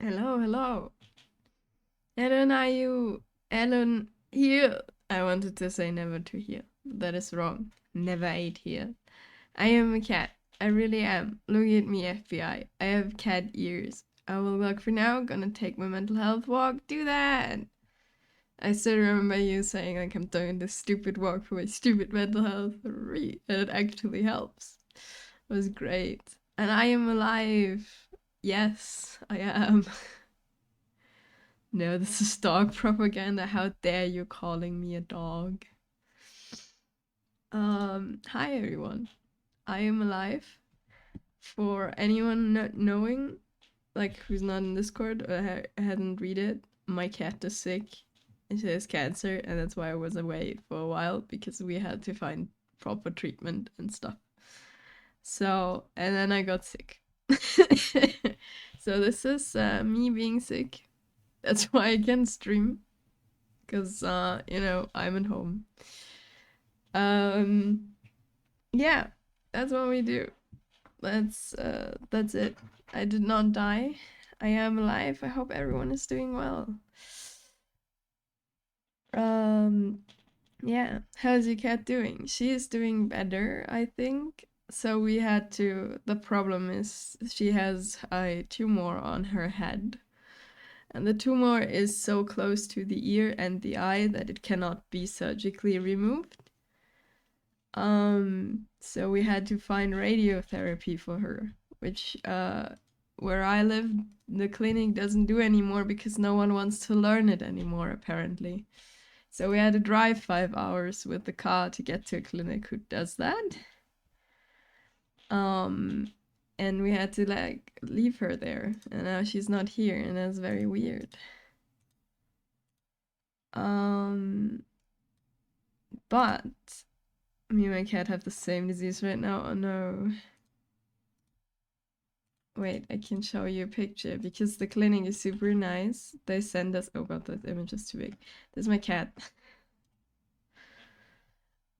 Hello, hello. Ellen, are you Ellen here? I wanted to say never to here, but that is wrong. Never ate here. I am a cat. I really am. Look at me, FBI. I have cat ears. I will walk for now. Gonna take my mental health walk. Do that. I still remember you saying like I'm doing this stupid walk for my stupid mental health, and it actually helps. It was great. And I am alive. Yes, I am. No, this is dog propaganda. How dare you calling me a dog? Hi everyone. I am alive. For anyone not knowing, like who's not in Discord or hadn't read it, my cat is sick. She has cancer, and that's why I was away for a while because we had to find proper treatment and stuff. So, and then I got sick. So this is me being sick. That's why I can stream because I'm at home. Um, yeah, that's what we do. That's it. I did not die. I am alive. I hope everyone is doing well. Um, yeah. How's your cat doing? She is doing better, I think. So we had to. The problem is she has a tumor on her head. And the tumor is so close to the ear and the eye that it cannot be surgically removed. So we had to find radiotherapy for her, which where I live, the clinic doesn't do anymore because no one wants to learn it anymore, apparently. So we had to drive 5 hours with the car to get to a clinic who does that. Um, and we had to like leave her there, and now she's not here, and that's very weird. Um, but me and my cat have the same disease right now. Oh no. Wait, I can show you a picture because the clinic is super nice. They send us. Oh god, that image is too big. This is my cat.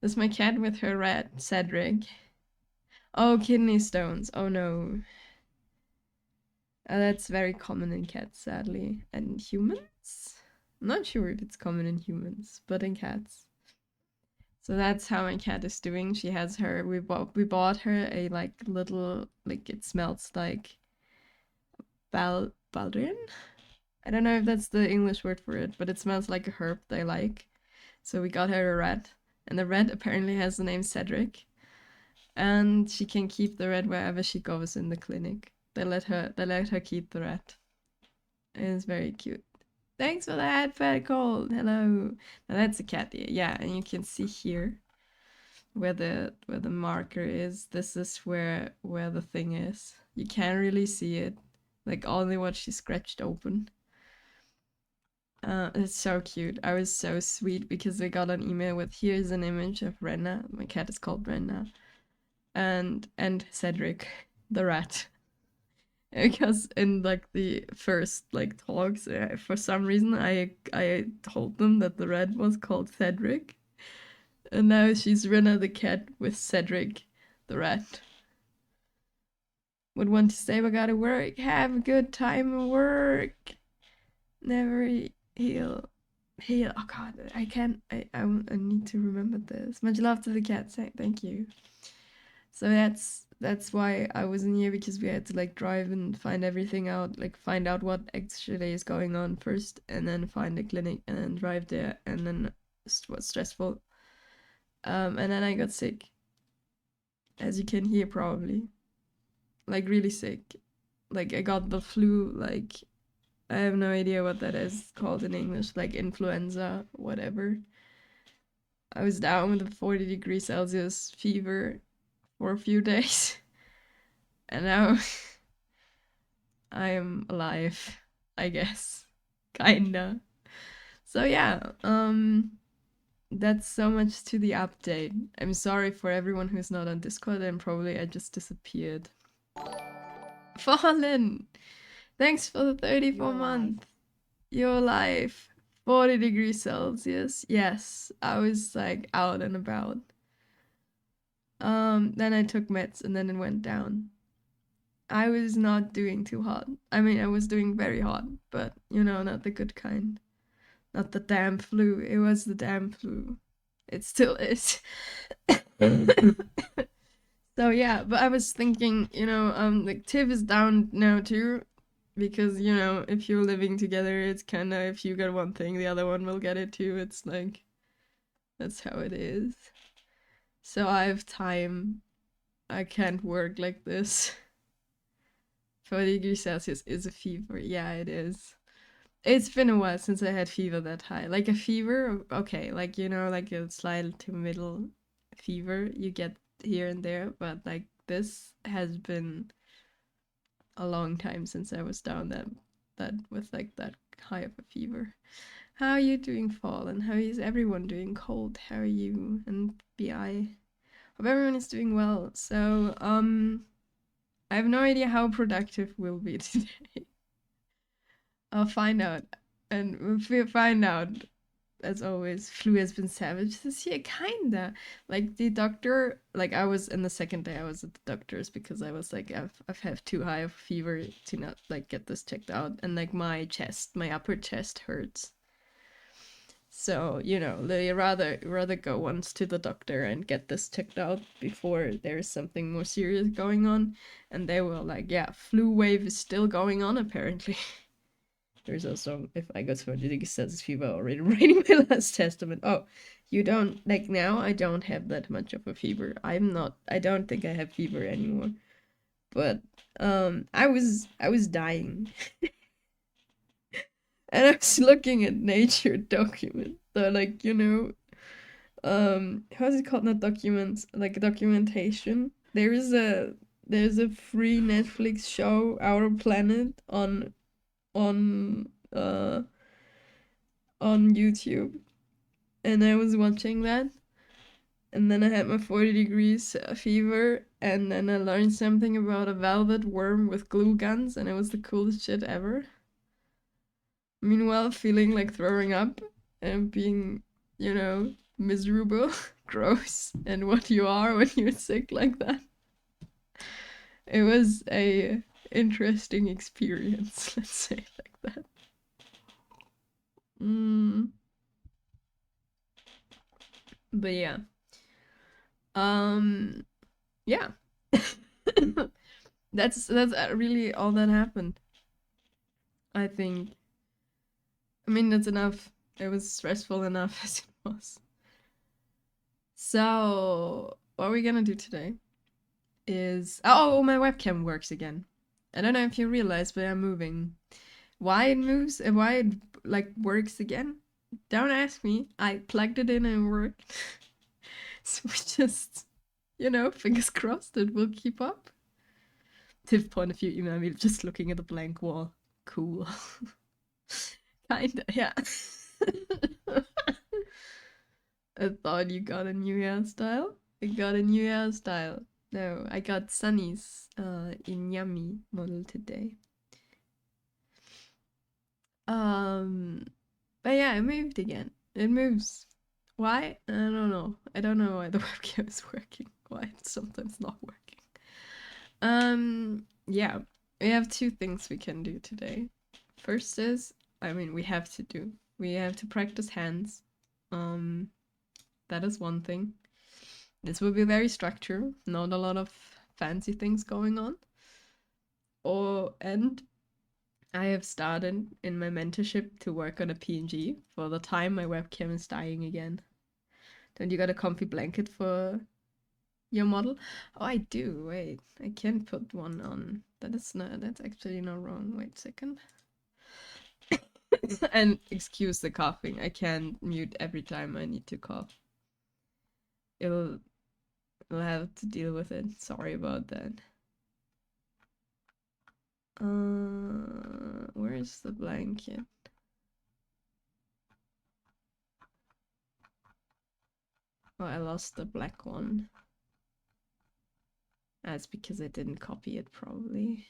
This is my cat with her rat, Cedric. Oh, kidney stones. Oh no. That's very common in cats, sadly. And humans? I'm not sure if it's common in humans, but in cats. So that's how my cat is doing. She has her. We bought her a like little like it smells like baldrian. I don't know if that's the English word for it, but it smells like a herb they like. So we got her a rat, and the rat apparently has the name Cedric, and she can keep the rat wherever she goes in the clinic. They let her keep the rat. It's very cute. Thanks for that, Fat Cold. Hello. Now that's a cat ear. Yeah, and you can see here where the marker is. This is where the thing is. You can't really see it, like only what she scratched open. It's so cute. I was so sweet because I got an email with here's an image of Renna. My cat is called Renna, and Cedric, the rat. Because in like the first like talks, for some reason I told them that the rat was called Cedric, and now she's Renna the cat with Cedric, the rat. Would want to stay, but gotta work. Have a good time at work. Never heal. Heal. Oh god, I can't. I need to remember this. Much love to the cat. Thank you. So that's why I wasn't here because we had to like drive and find everything out, like find out what actually is going on first, and then find the clinic, and then drive there, and then it was stressful. And then I got sick, as you can hear probably, like really sick. Like I got the flu, like I have no idea what that is called in English, like influenza, whatever. I was down with a 40 degrees Celsius fever for a few days, and now I am alive, I guess. Kinda. So yeah, that's so much to the update. I'm sorry for everyone who's not on Discord, and probably I just disappeared. Fallen! Thanks for the 34 month. Your life. 40 degrees Celsius. Yes, I was like out and about. Then I took meds and then it went down. I was not doing too hot. I mean, I was doing very hot, but not the good kind. Not the damn flu. It was the damn flu. It still is. So yeah, but I was thinking, like Tiff is down now too, because if you're living together, it's kind of if you get one thing, the other one will get it too. It's like that's how it is. So I have time. I can't work like this. 40 degrees Celsius is a fever. Yeah, it is. It's been a while since I had fever that high. Like a fever, okay, like like a slight to middle fever you get here and there, but like this has been a long time since I was down that with like that high of a fever. How are you doing, Fallen? How is everyone doing? Cold, how are you? And BI? Hope everyone is doing well. So, I have no idea how productive we'll be today. I'll find out. And we'll find out, as always. Flu has been savage this year, kinda. Like the doctor, like I was in the second day I was at the doctor's because I was like, I've had too high of a fever to not like get this checked out. And like my upper chest hurts. So, they rather go once to the doctor and get this checked out before there's something more serious going on. And they were like, yeah, flu wave is still going on apparently. There's also, if I got 40 degrees Celsius fever already writing my last testament. Oh, you don't, like now I don't have that much of a fever. I don't think I have fever anymore. But, I was dying. And I was looking at nature document. So like, how's it called? Not documents, like documentation. There's a free Netflix show, Our Planet, on uh on YouTube, and I was watching that, and then I had my 40 degrees fever, and then I learned something about a velvet worm with glue guns, and it was the coolest shit ever. Meanwhile, feeling like throwing up and being, miserable, gross, and what you are when you're sick like that. It was a interesting experience, let's say it like that. Mm, but yeah. Um yeah. That's really all that happened. I think. I mean, that's enough. It was stressful enough as it was. So, what are we gonna do today? Is my webcam works again. I don't know if you realize, but I'm moving. Why it moves and why it like works again? Don't ask me. I plugged it in and it worked. So we just, fingers crossed it will keep up. Tiff point of view email me just looking at the blank wall. Cool. Kinda, yeah. I thought you got a new hairstyle. I got a new hairstyle. No, I got Sunny's Inyami model today. Um, but yeah, it moved again. It moves. Why? I don't know. I don't know why the webcam is working. Why it's sometimes not working. Yeah, we have two things we can do today. First is, I mean, we have to practice hands. That is one thing. This will be very structured, not a lot of fancy things going on. And I have started in my mentorship to work on a PNG for the time my webcam is dying again. Don't you got a comfy blanket for your model? Oh, I do. Wait, I can put one on. That's actually not wrong. Wait a second. And excuse the coughing. I can't mute every time I need to cough. It'll I'll have to deal with it. Sorry about that. Where is the blanket? Oh, I lost the black one. That's because I didn't copy it, probably.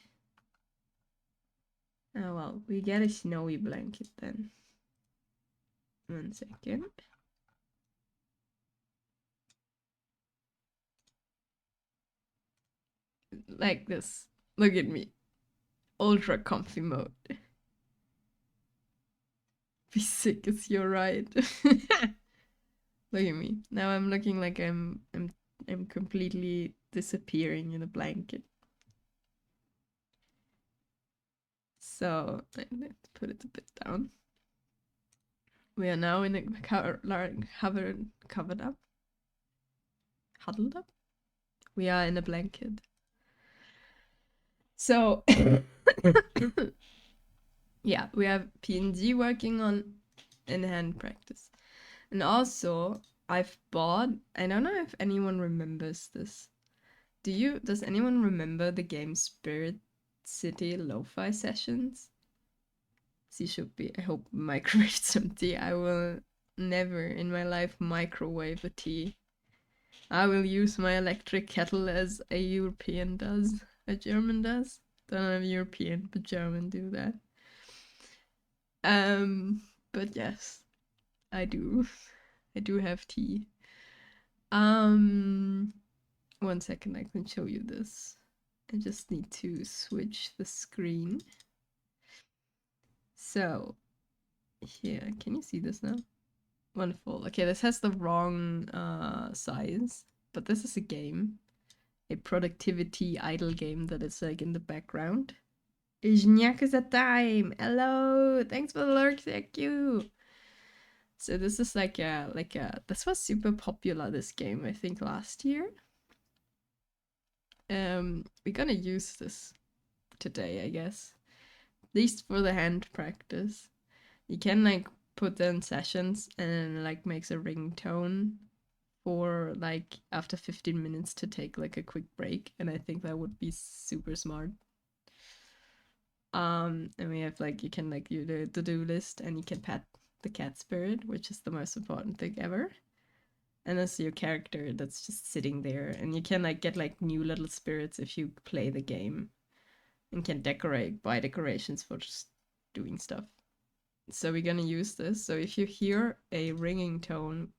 Oh well, we get a snowy blanket then. 1 second. Like this. Look at me. Ultra comfy mode. Be sick as you're right. Look at me. Now I'm looking like I'm completely disappearing in a blanket. So let's put it a bit down. We are now in a covered up. Huddled up? We are in a blanket. So yeah, we have PNG working on in-hand practice. And also I've bought, I don't know if anyone remembers this. Does anyone remember the game Spirit City Lo-Fi Sessions? She should be. I hope microwave some tea. I will never in my life microwave a tea. I will use my electric kettle as a European does, a German does. Don't know if European, but German do that. But yes, I do. I do have tea. 1 second, I can show you this. I just need to switch the screen. So, here, can you see this now? Wonderful. Okay, this has the wrong size, but this is a game. A productivity idle game that is like in the background. Yakuza time! Hello! Thanks for the lurk, thank you! So this is like a this was super popular, this game, I think last year. We're gonna use this today, I guess. At least for the hand practice. You can like put in sessions and like makes a ringtone for like after 15 minutes to take like a quick break, and I think that would be super smart. And we have like you can like do the to-do list and you can pet the cat spirit, which is the most important thing ever. And that's your character that's just sitting there, and you can like get like new little spirits if you play the game and can buy decorations for just doing stuff. So we're gonna use this. So if you hear a ringing tone,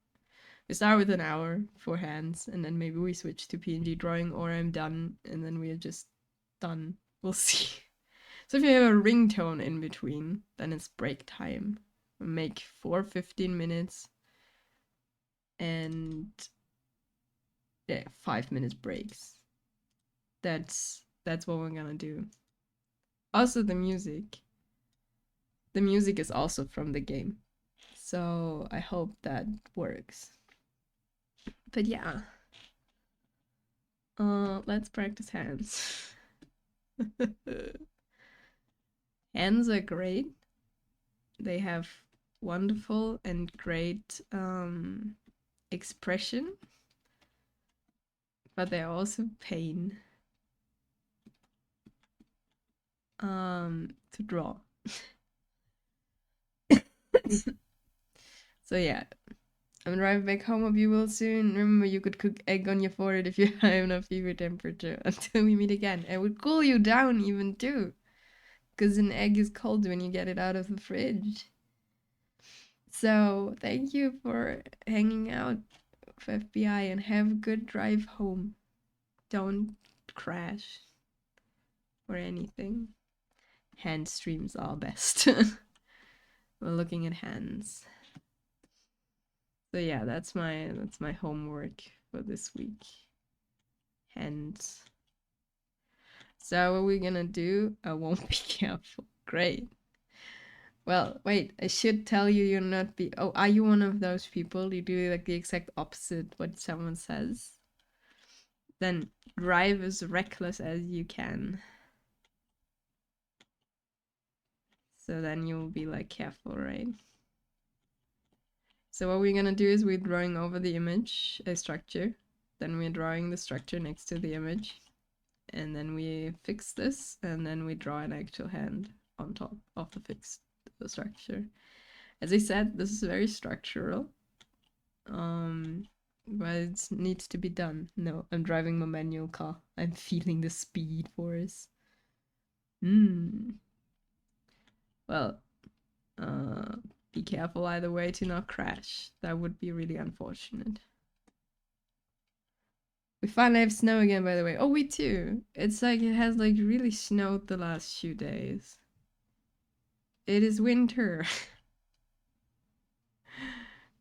we start with an hour for hands, and then maybe we switch to PNG drawing, or I'm done, and then we are just done. We'll see. So if you have a ringtone in between, then it's break time. We make 4 15 minutes and 5 minutes breaks. That's what we're gonna do. Also the music. The music is also from the game. So I hope that works. But yeah. Let's practice hands. Hands are great. They have wonderful and great expression, but they're also pain to draw. So yeah, I'm driving back home. Hope you will soon. Remember, you could cook egg on your forehead if you have enough fever temperature. Until we meet again, I would cool you down even too, because an egg is cold when you get it out of the fridge. So thank you for hanging out with FBI, and have a good drive home. Don't crash or anything. Hand streams are best. We're looking at hands. So yeah, that's my homework for this week. Hands. So what we're gonna do? I won't be careful. Great. Well, wait, I should tell you you're not be. Oh, are you one of those people? You do like the exact opposite what someone says? Then drive as reckless as you can. So then you'll be like careful, right? So what we're gonna do is we're drawing over the image a structure. Then we're drawing the structure next to the image. And then we fix this, and then we draw an actual hand on top of the fixed structure. As I said, this is very structural. But it needs to be done. No, I'm driving my manual car. I'm feeling the speed force. Well, be careful either way to not crash. That would be really unfortunate. We finally have snow again, by the way. Oh, we too. It's like it has like really snowed the last few days. It is winter.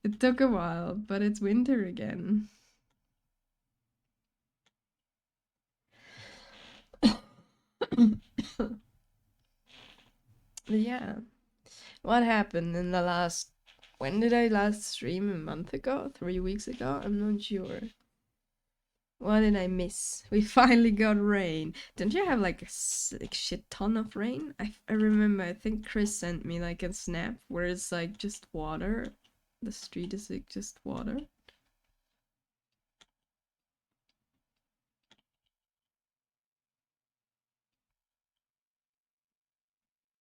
It took a while, but it's winter again. Yeah. What happened in the last. When did I last stream? A month ago? 3 weeks ago? I'm not sure. What did I miss? We finally got rain. Don't you have like a shit ton of rain? I remember, I think Chris sent me like a snap where it's like just water. The street is like just water.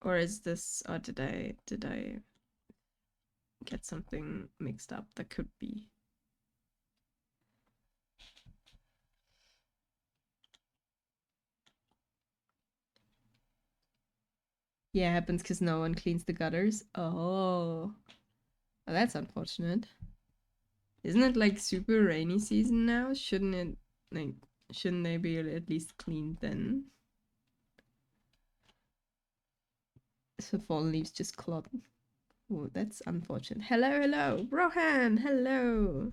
Or is this, or did I get something mixed up? That could be. Yeah, it happens because no one cleans the gutters. Oh. Oh, that's unfortunate. Isn't it like super rainy season now? Shouldn't it, like, shouldn't they be at least cleaned then? So fallen leaves just clod. Oh, that's unfortunate. Hello, hello, Rohan. Hello.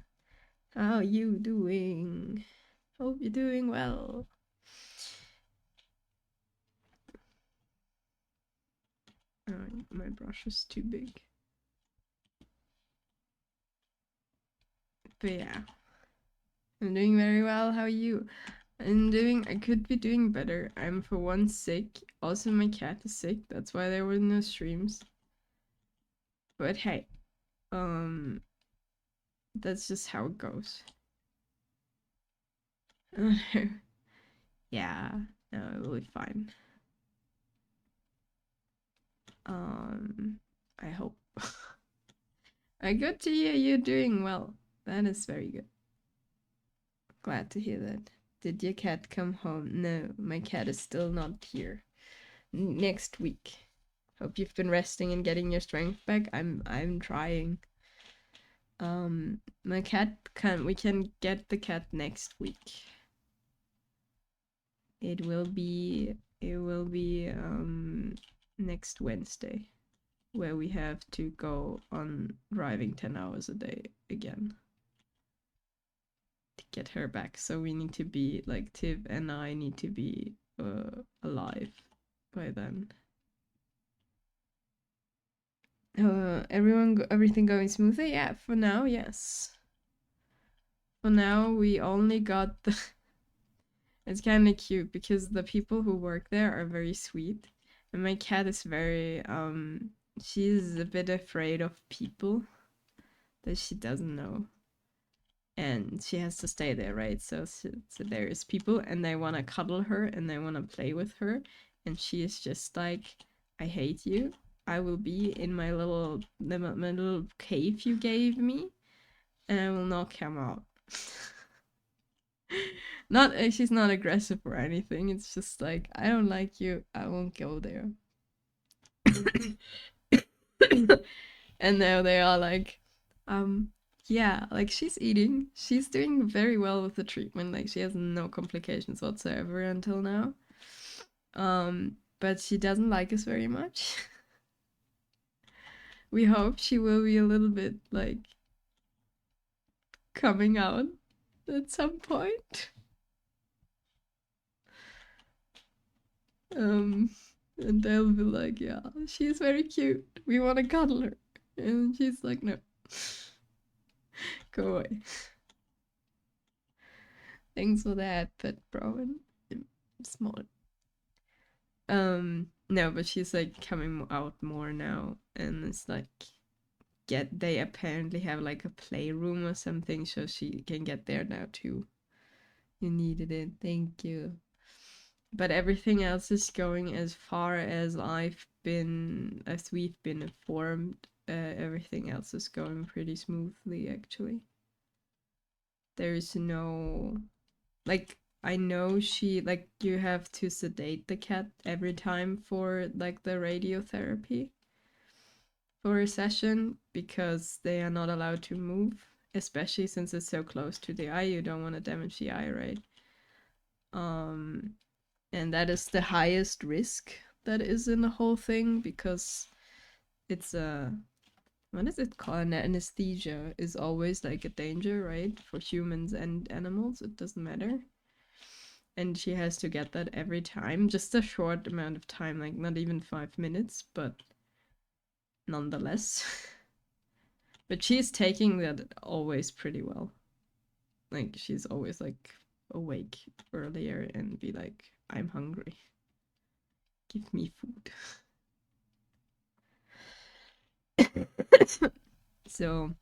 How are you doing? Hope you're doing well. Oh, my brush is too big. But yeah, I'm doing very well. How are you? I could be doing better. I'm for one sick. Also, my cat is sick. That's why there were no streams. But hey, that's just how it goes. Yeah, no, it will be fine. I hope. I good to hear you're doing well. That is very good. Glad to hear that. Did your cat come home? No, my cat is still not here. Next week. Hope you've been resting and getting your strength back. I'm trying. My cat we can get the cat next week. It will be next Wednesday, where we have to go on driving 10 hours a day again to get her back. So we need to be like Tiv and I need to be alive by then. Everything going smoothly? Yeah, for now, yes. For now, we only got the. It's kind of cute because the people who work there are very sweet, and my cat is very she's a bit afraid of people that she doesn't know, and she has to stay there, right? So there is people, and they want to cuddle her and they want to play with her, and she is just like, I hate you. I will be in my little cave you gave me, and I will not come out. Not she's not aggressive or anything. It's just like, I don't like you. I won't go there. And now they are like, yeah, like she's eating. She's doing very well with the treatment. Like she has no complications whatsoever until now. But she doesn't like us very much. We hope she will be a little bit like coming out at some point. And they'll be like, yeah, she's very cute. We want to cuddle her. And she's like, no. Go away. Thanks for that, pet bro. And small. No, but she's like coming out more now, and it's like they apparently have like a playroom or something, so she can get there now too. You needed it, thank you. But everything else is going as far as we've been informed. Everything else is going pretty smoothly, actually. There's no, like, I know you have to sedate the cat every time for like the radiotherapy for a session because they are not allowed to move. especially since it's so close to the eye, you don't want to damage the eye, right? And that is the highest risk that is in the whole thing, because it's a, what is it called? An anesthesia is always like a danger, right? For humans and animals, it doesn't matter. And she has to get that every time, just a short amount of time, like not even 5 minutes, but nonetheless. But she's taking that always pretty well. Like, she's always like awake earlier and be like, I'm hungry. Give me food. So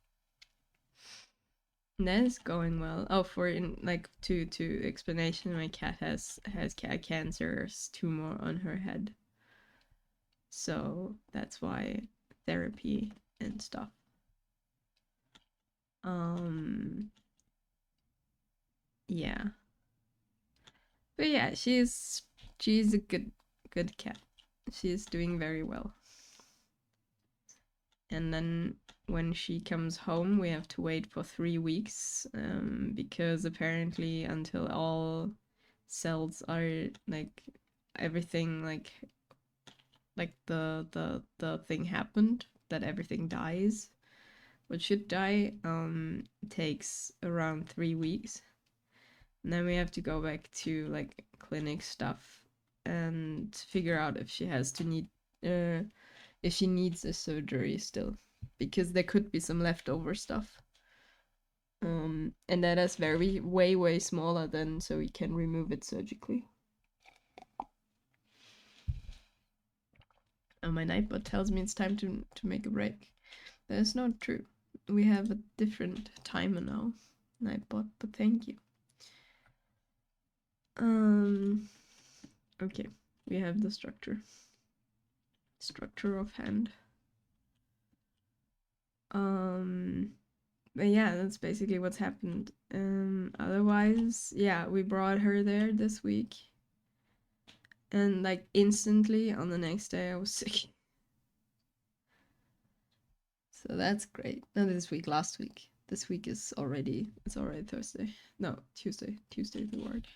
that is going well. Oh, for in like to explanation, my cat has cat cancer's tumor on her head. So that's why therapy and stuff. Yeah. But yeah, she's a good cat. She's doing very well. And then when she comes home, we have to wait for 3 weeks, because apparently until all cells are like everything like the thing happened, that everything dies, what should die, takes around 3 weeks. And then we have to go back to like clinic stuff and figure out if she has to need if she needs a surgery still, because there could be some leftover stuff. And that is way smaller than, so we can remove it surgically. Oh, my nightbot tells me it's time to make a break. That is not true. We have a different timer now, nightbot, but thank you. Okay, we have the structure of hand. But yeah, that's basically what's happened. Otherwise, yeah, we brought her there this week, and like instantly on the next day I was sick. So that's great. Not this week, last week. This week is already, it's already Thursday. No, Tuesday. Tuesday the word.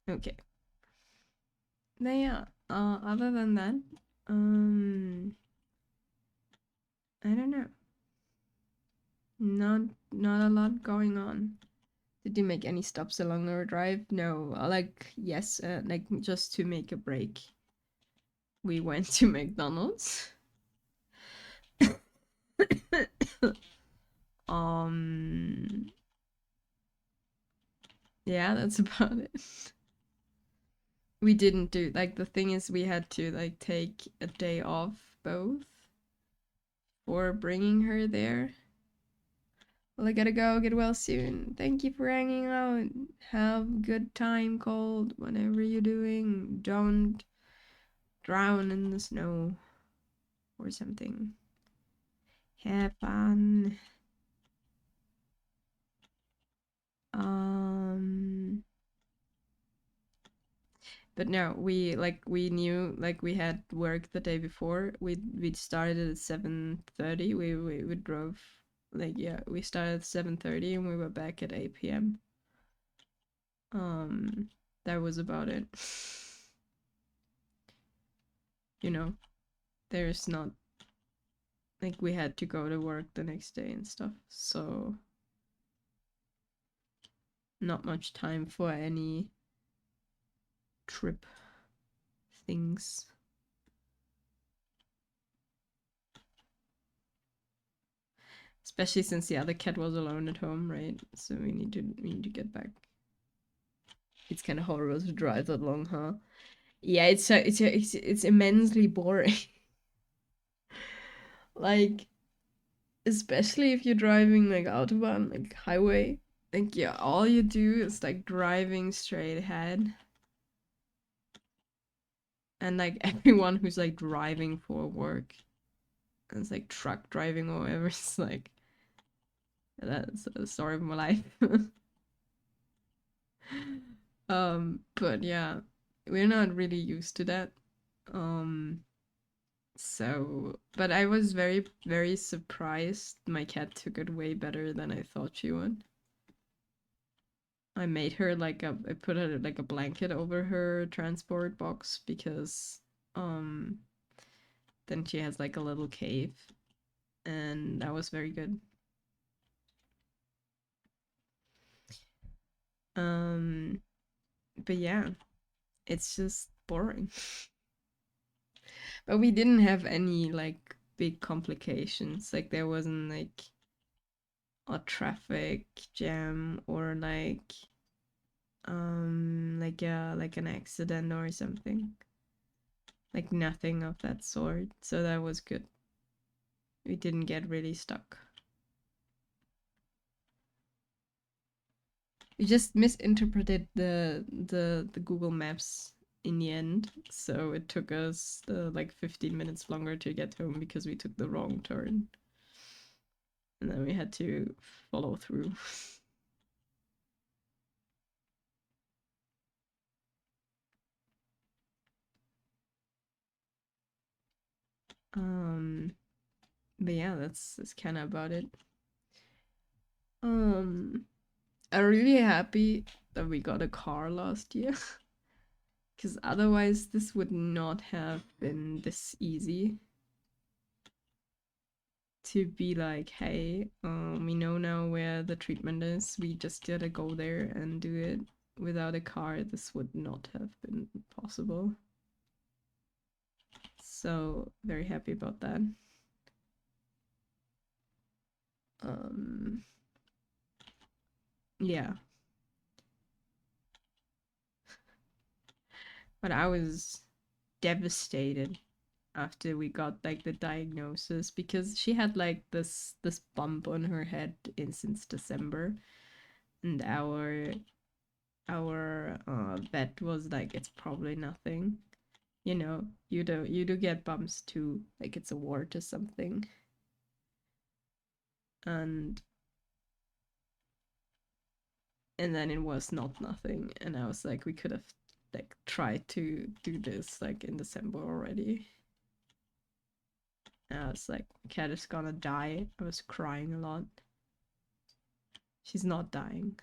Okay. But yeah, other than that, I don't know. Not a lot going on. Did you make any stops along our drive? No, like yes, like just to make a break. We went to McDonald's. um yeah, that's about it. We didn't do, like, the thing is we had to like take a day off both for bringing her there. Well, I gotta go. Get well soon. Thank you for hanging out. Have a good time, Cold. Whatever you're doing, don't drown in the snow or something. Have fun. But no, we knew, like, we had work the day before. We started at 7:30. We drove, like, yeah, we started at 7:30 and we were back at 8 p.m. That was about it. You know, there's not, like, we had to go to work the next day and stuff. So not much time for any trip things. Especially since the other cat was alone at home, right? So we need to get back. It's kind of horrible to drive that long, huh? Yeah, it's immensely boring. Like, especially if you're driving like autobahn, like highway. Like, yeah, all you do is like driving straight ahead. And like everyone who's like driving for work, and it's like truck driving or whatever, it's like That's the story of my life. But yeah, we're not really used to that. Um, so, but I was very, very surprised. My cat took it way better than I thought she would. I made her I put her like a blanket over her transport box because, um, then she has like a little cave, and that was very good. Um, but yeah, it's just boring. But we didn't have any like big complications. Like there wasn't like a traffic jam or like an accident or something. Like nothing of that sort. So that was good. We didn't get really stuck. We just misinterpreted the Google Maps in the end. So it took us like 15 minutes longer to get home because we took the wrong turn. And then we had to follow through. um but yeah, that's kind of about it. um I'm really happy that we got a car last year because otherwise this would not have been this easy to be like, hey, we know now where the treatment is, we just gotta go there and do it. Without a car this would not have been possible, so very happy about that. um yeah, but I was devastated after we got like the diagnosis because she had like this bump on her head in since December, and our vet was like, it's probably nothing. You know, you do get bumps too, like it's a wart or something. and and then it was not nothing, and I was like, we could have like tried to do this like in December already. And I was like, cat is gonna die. I was crying a lot. She's not dying.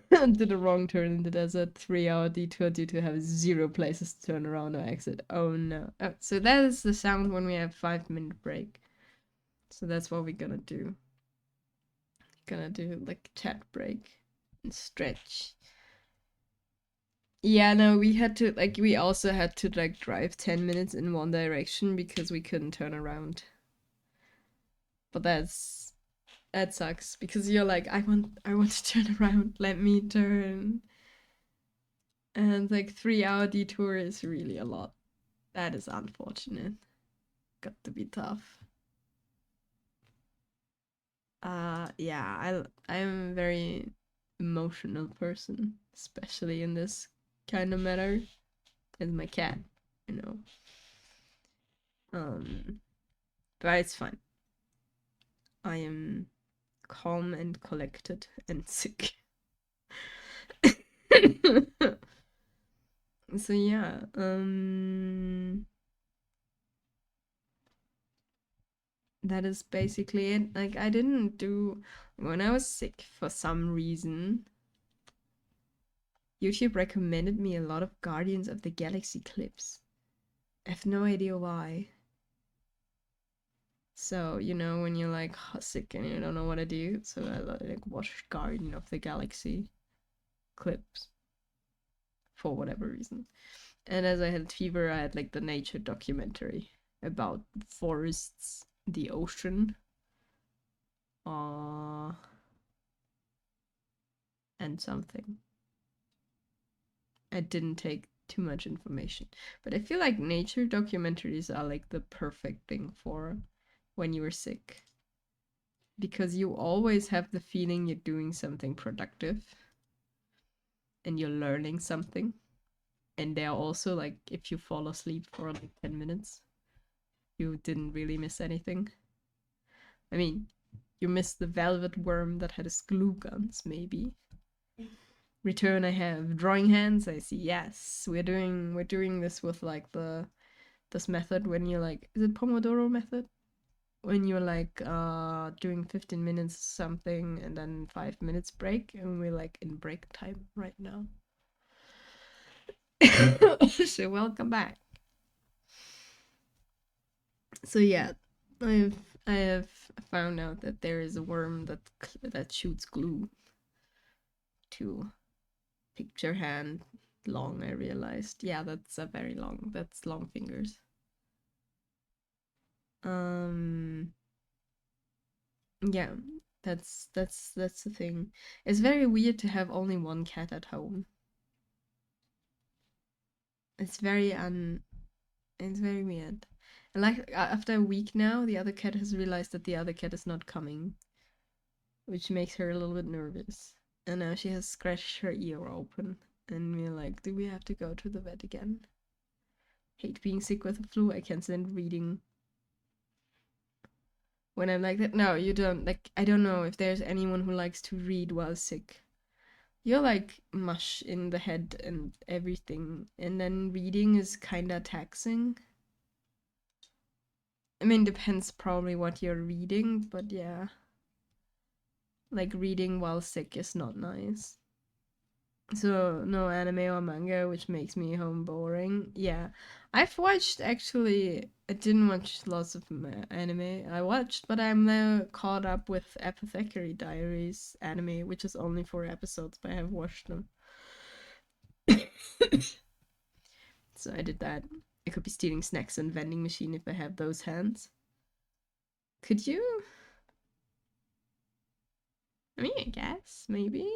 Did a wrong turn in the desert, 3 hour detour due to have zero places to turn around or exit. Oh no. Oh, so that is the sound when we have 5 minute break. So that's what we're gonna do. Gonna do like a chat break and stretch. Yeah, no, we also had to like drive 10 minutes in one direction because we couldn't turn around. But that sucks because you're like, I want to turn around, let me turn. And like 3 hour detour is really a lot. That is unfortunate. Got to be tough. Yeah, I'm a very emotional person, especially in this kind of matter. With my cat, you know. Um, but it's fine. I am calm and collected and sick. So yeah, that is basically it. Like I didn't do when I was sick for some reason. YouTube recommended me a lot of Guardians of the Galaxy clips. I have no idea why. So, you know, when you're like sick and you don't know what to do, so I like watch Guardian of the Galaxy clips for whatever reason. And as I had fever, I had like the nature documentary about forests, the ocean, uh, and something. I didn't take too much information, but I feel like nature documentaries are like the perfect thing for when you are sick because you always have the feeling you're doing something productive and you're learning something. And they're also like, if you fall asleep for like 10 minutes, you didn't really miss anything. I mean, You missed the velvet worm that had his glue guns, maybe. Return I have drawing hands, I see. Yes, we're doing this with like this method when you're like, is it Pomodoro method? When you're like doing 15 minutes something and then 5 minutes break, and we're like in break time right now. So welcome back. So yeah, I have found out that there is a worm that shoots glue to picture hand long. I realized, yeah, that's long fingers. Yeah, that's the thing. It's very weird to have only one cat at home. It's very it's very weird. And like after a week now, the other cat has realized that the other cat is not coming, which makes her a little bit nervous. And now she has scratched her ear open, and we're like, do we have to go to the vet again? Hate being sick with the flu. I can't stand reading when I'm like that. No, you don't. Like, I don't know if there's anyone who likes to read while sick. You're like mush in the head and everything, and then reading is kinda taxing. I mean, depends probably what you're reading, but yeah. Like, reading while sick is not nice. So, no anime or manga, which makes me home boring. Yeah. I've watched, actually, I didn't watch lots of anime. I watched, but I'm now caught up with Apothecary Diaries anime, which is only 4 episodes, but I have watched them. So I did that. I could be stealing snacks and vending machine if I have those hands. Could you? I mean, I guess, maybe.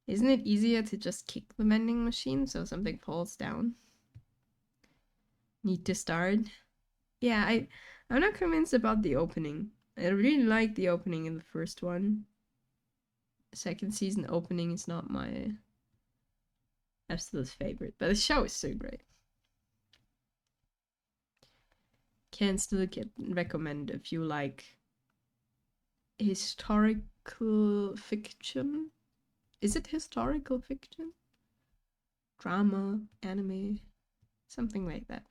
Isn't it easier to just kick the vending machine so something falls down? Need to start? Yeah, I'm not convinced about the opening. I really like the opening in the first one. Second season opening is not my absolute favorite, but the show is so great. Can still recommend if you like historical fiction. Is it historical fiction? Drama, anime, something like that.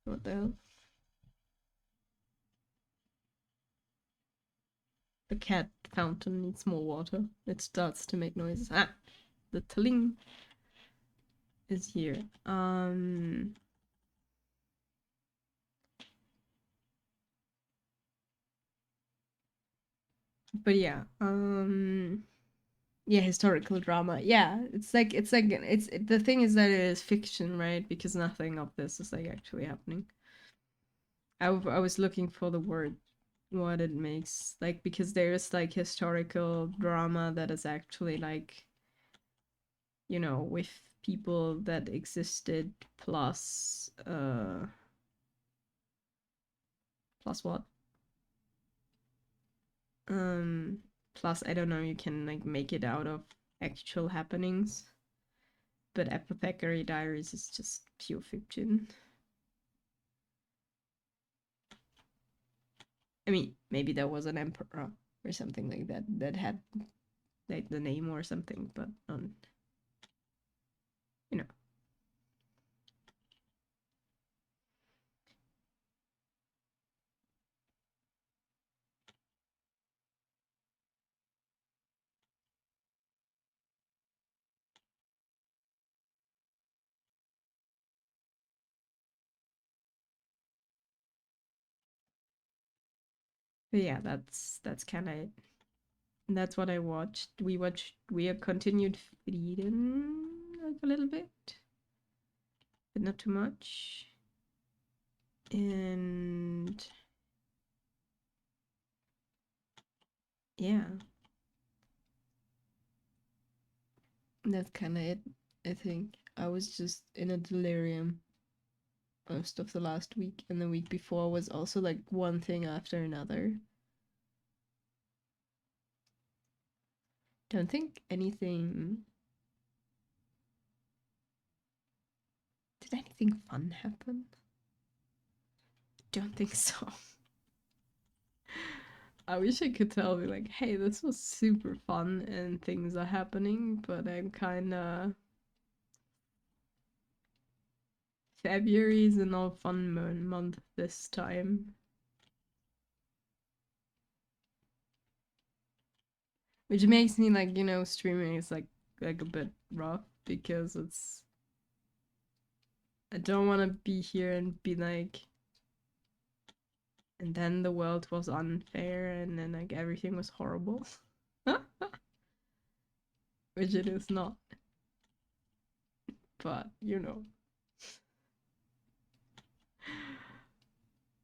What the hell? The cat fountain needs more water. It starts to make noises. Ah, the tling is here. But yeah, yeah, historical drama. Yeah, it's the thing is that it is fiction, right? Because nothing of this is like actually happening. I was looking for the word, what it makes, like, because there's like historical drama that is actually like, you know, with people that existed plus plus what? Plus I don't know, you can like make it out of actual happenings. But Apothecary Diaries is just pure fiction. I mean, maybe there was an emperor or something like that that had like the name or something, but you know. But yeah, that's kind of it. That's what I watched. We continued Frieden like a little bit, but not too much. And yeah, that's kind of it. I think I was just in a delirium most of the last week, and the week before was also like one thing after another. Don't think anything Did anything fun happen? Don't think so. I wish I could tell you, like, hey, this was super fun and things are happening, but I'm kinda. February is a not fun month this time. Which makes me, like, you know, streaming is like a bit rough because it's. I don't want to be here and be like. And then the world was unfair and then, like, everything was horrible. Which it is not. But, you know.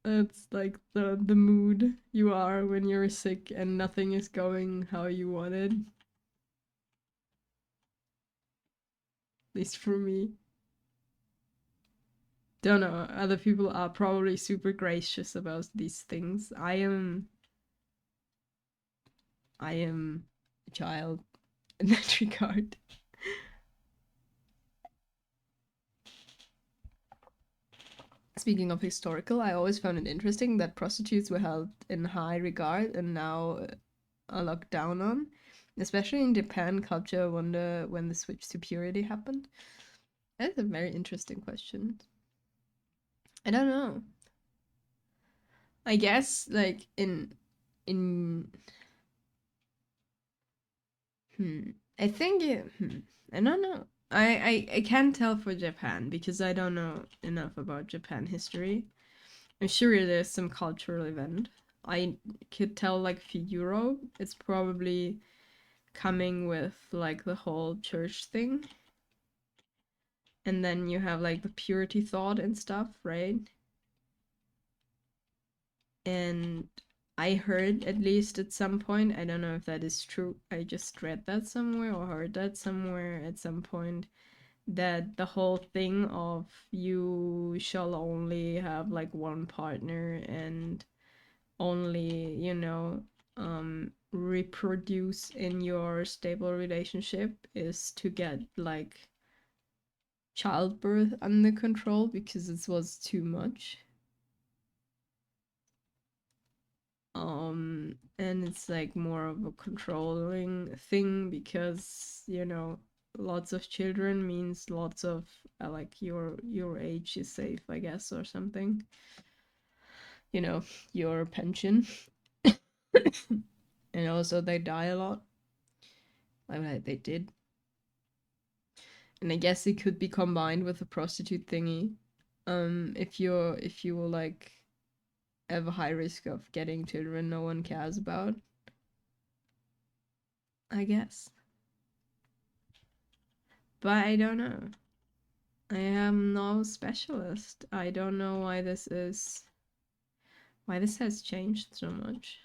It's like the mood you are when you're sick and nothing is going how you wanted. At least for me. Don't know. Other people are probably super gracious about these things. I am a child in that regard. Speaking of historical, I always found it interesting that prostitutes were held in high regard and now are looked down on. Especially in Japan culture, I wonder when the switch to purity happened. That's a very interesting question. I don't know. I guess like in I think I don't know. I can't tell for Japan because I don't know enough about Japan history. I'm sure there's some cultural event. I could tell like for Europe, it's probably coming with like the whole church thing. And then you have like the purity thought and stuff, right? And I heard at least at some point, I don't know if that is true. I just read that somewhere or heard that somewhere at some point that the whole thing of you shall only have like one partner and only, you know, reproduce in your stable relationship is to get like childbirth under control because it was too much. And it's like more of a controlling thing because, you know, lots of children means lots of like your age is safe, I guess, or something. You know, your pension. And also they die a lot. Like they did. And I guess it could be combined with a prostitute thingy. If you will like have a high risk of getting children no one cares about. I guess. But I don't know. I am no specialist. I don't know why this has changed so much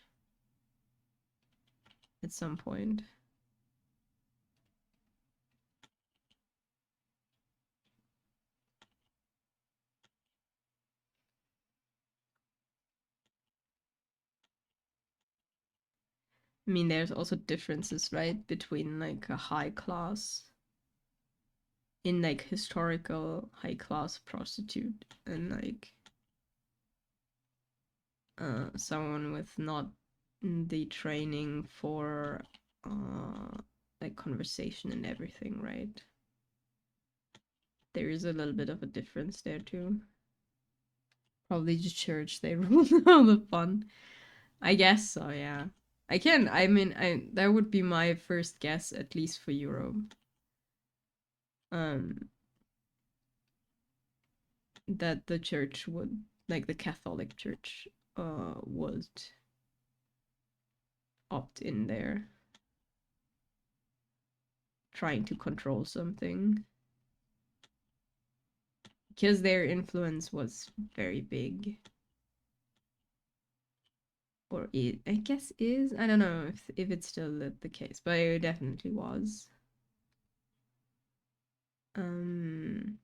at some point. I mean, there's also differences, right, between like a high class in like historical high class prostitute and like someone with not the training for like conversation and everything, right? There is a little bit of a difference there too. Probably the church they rule all the fun. I guess so, yeah. I mean that would be my first guess, at least for Europe. Um that the church would like the Catholic Church would opt in there. Trying to control something. Because their influence was very big. Or it, I guess, is. I don't know if it's still the case, but it definitely was. Um,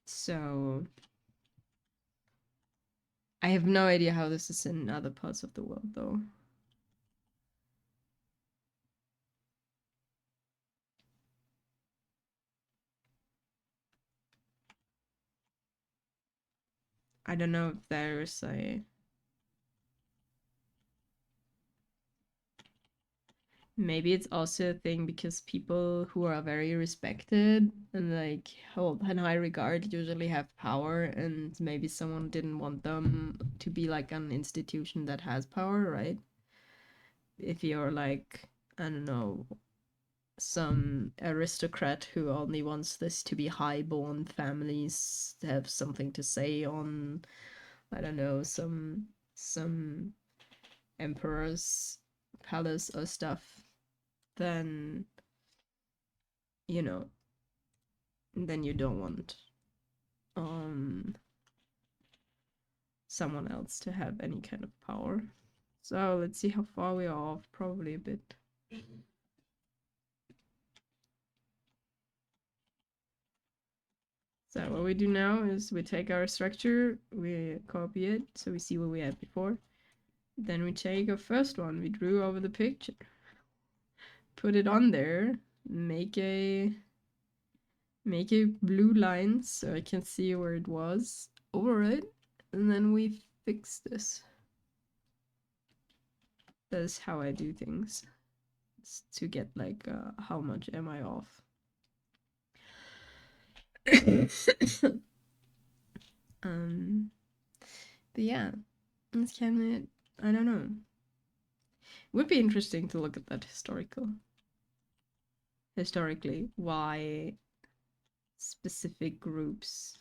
so I have no idea how this is in other parts of the world, though. I don't know if there's a maybe it's also a thing because people who are very respected and like hold in high regard usually have power, and maybe someone didn't want them to be like an institution that has power, right? If you're like, I don't know, some aristocrat who only wants this to be high-born families to have something to say on, I don't know, some emperor's palace or stuff, then you know, then you don't want um someone else to have any kind of power. So let's see how far we are off. Probably a bit. So what we do now is we take our structure, we copy it, so we see what we had before. Then we take our first one we drew over the picture, put it on there, make a blue line so I can see where it was over it, and then we fix this. That's how I do things. It's to get like how much am I off. But yeah, it's kind of, I don't know. It would be interesting to look at that historically, why specific groups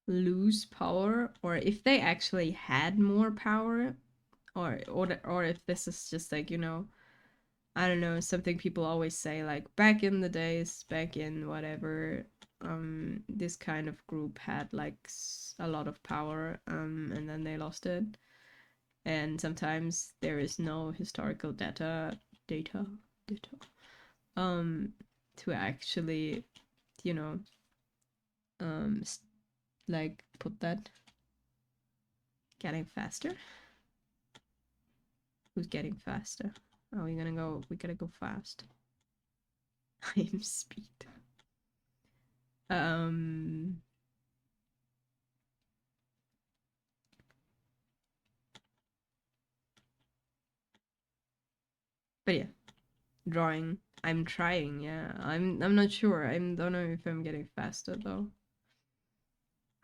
lose power, or if they actually had more power, or if this is just like, you know, I don't know, something people always say like back in the days, back in whatever, this kind of group had like a lot of power, and then they lost it. And sometimes there is no historical data um to actually, you know, um like put that. Getting faster. Who's getting faster? Oh, we gotta go fast. I am speed. Um but yeah, drawing. I'm trying, yeah. I'm not sure. I don't know if I'm getting faster though.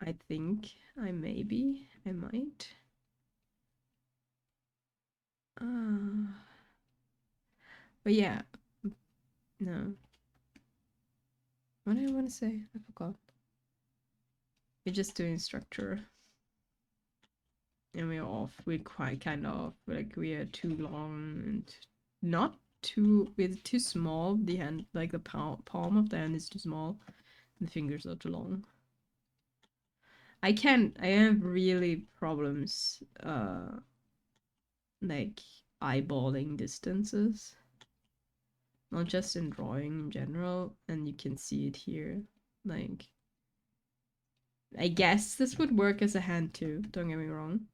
I think I might. Uh, but yeah, no. What do I want to say? I forgot. We're just doing structure. And we're off. We're quite kind of like we are too long and not too. We're too small. The hand, like the palm of the hand, is too small. The fingers are too long. I can't. I have really problems. Like eyeballing distances. Not just in drawing in general, and you can see it here. Like, I guess this would work as a hand too. Don't get me wrong.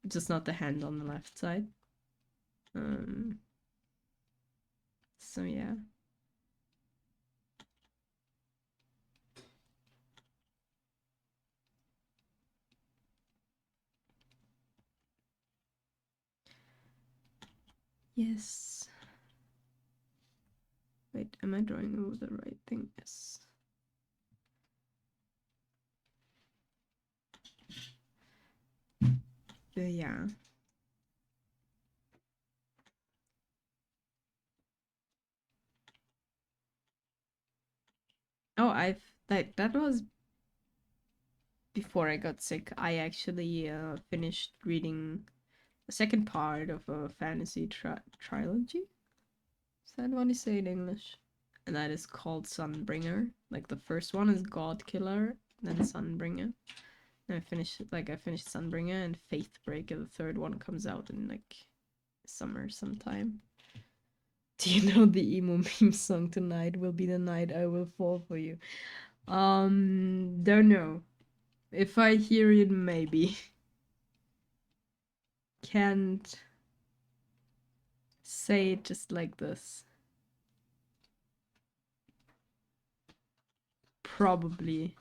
Just not the hand on the left side. So yeah. Yes. Wait, am I drawing over the right thing? Yes. Yeah. Oh, that was before I got sick. I actually finished reading the second part of a fantasy trilogy. Is that what you say in English? And that is called Sunbringer. Like the first one is God Killer, then Sunbringer. And I finished Sunbringer, and Faithbreaker, the third one, comes out in like summer sometime. Do you know the emo meme song "Tonight Will Be the Night I Will Fall for You"? Don't know. If I hear it, maybe. Can't say it just like this. Probably.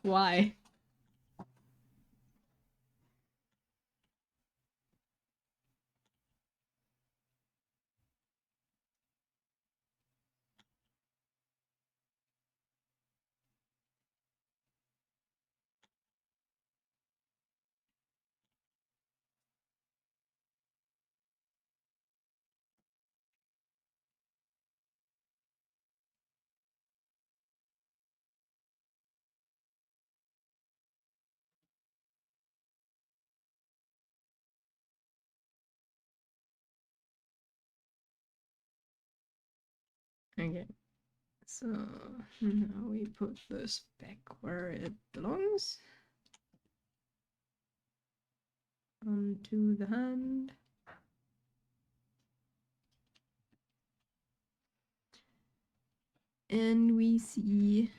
Why? Okay. So now we put this back where it belongs. Onto the hand. And we see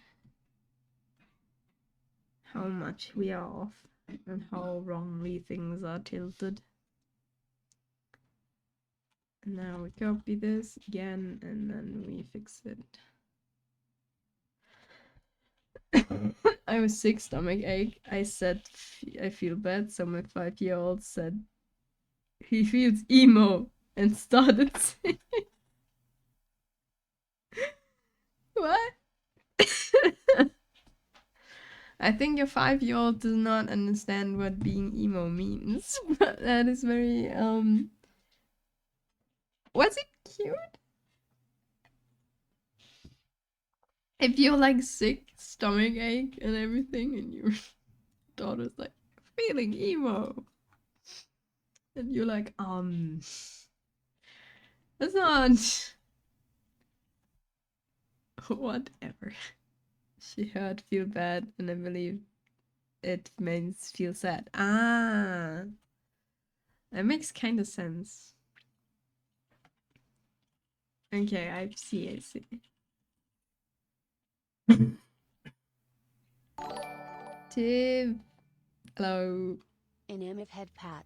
how much we are off and how wrongly things are tilted. And now we copy this again and then we fix it. I was sick, stomach ache. I said I feel bad, so my 5-year-old said he feels emo and started singing. What? I think your 5-year-old does not understand what being emo means. But that is very was it cute? If you're like sick, stomach ache and everything, and your daughter's like feeling emo. And you're like, that's not whatever. She heard feel bad, and I believe it means feel sad. Ah, that makes kind of sense. Okay, I see, I see. Tiv, hello. Inamiv head pat.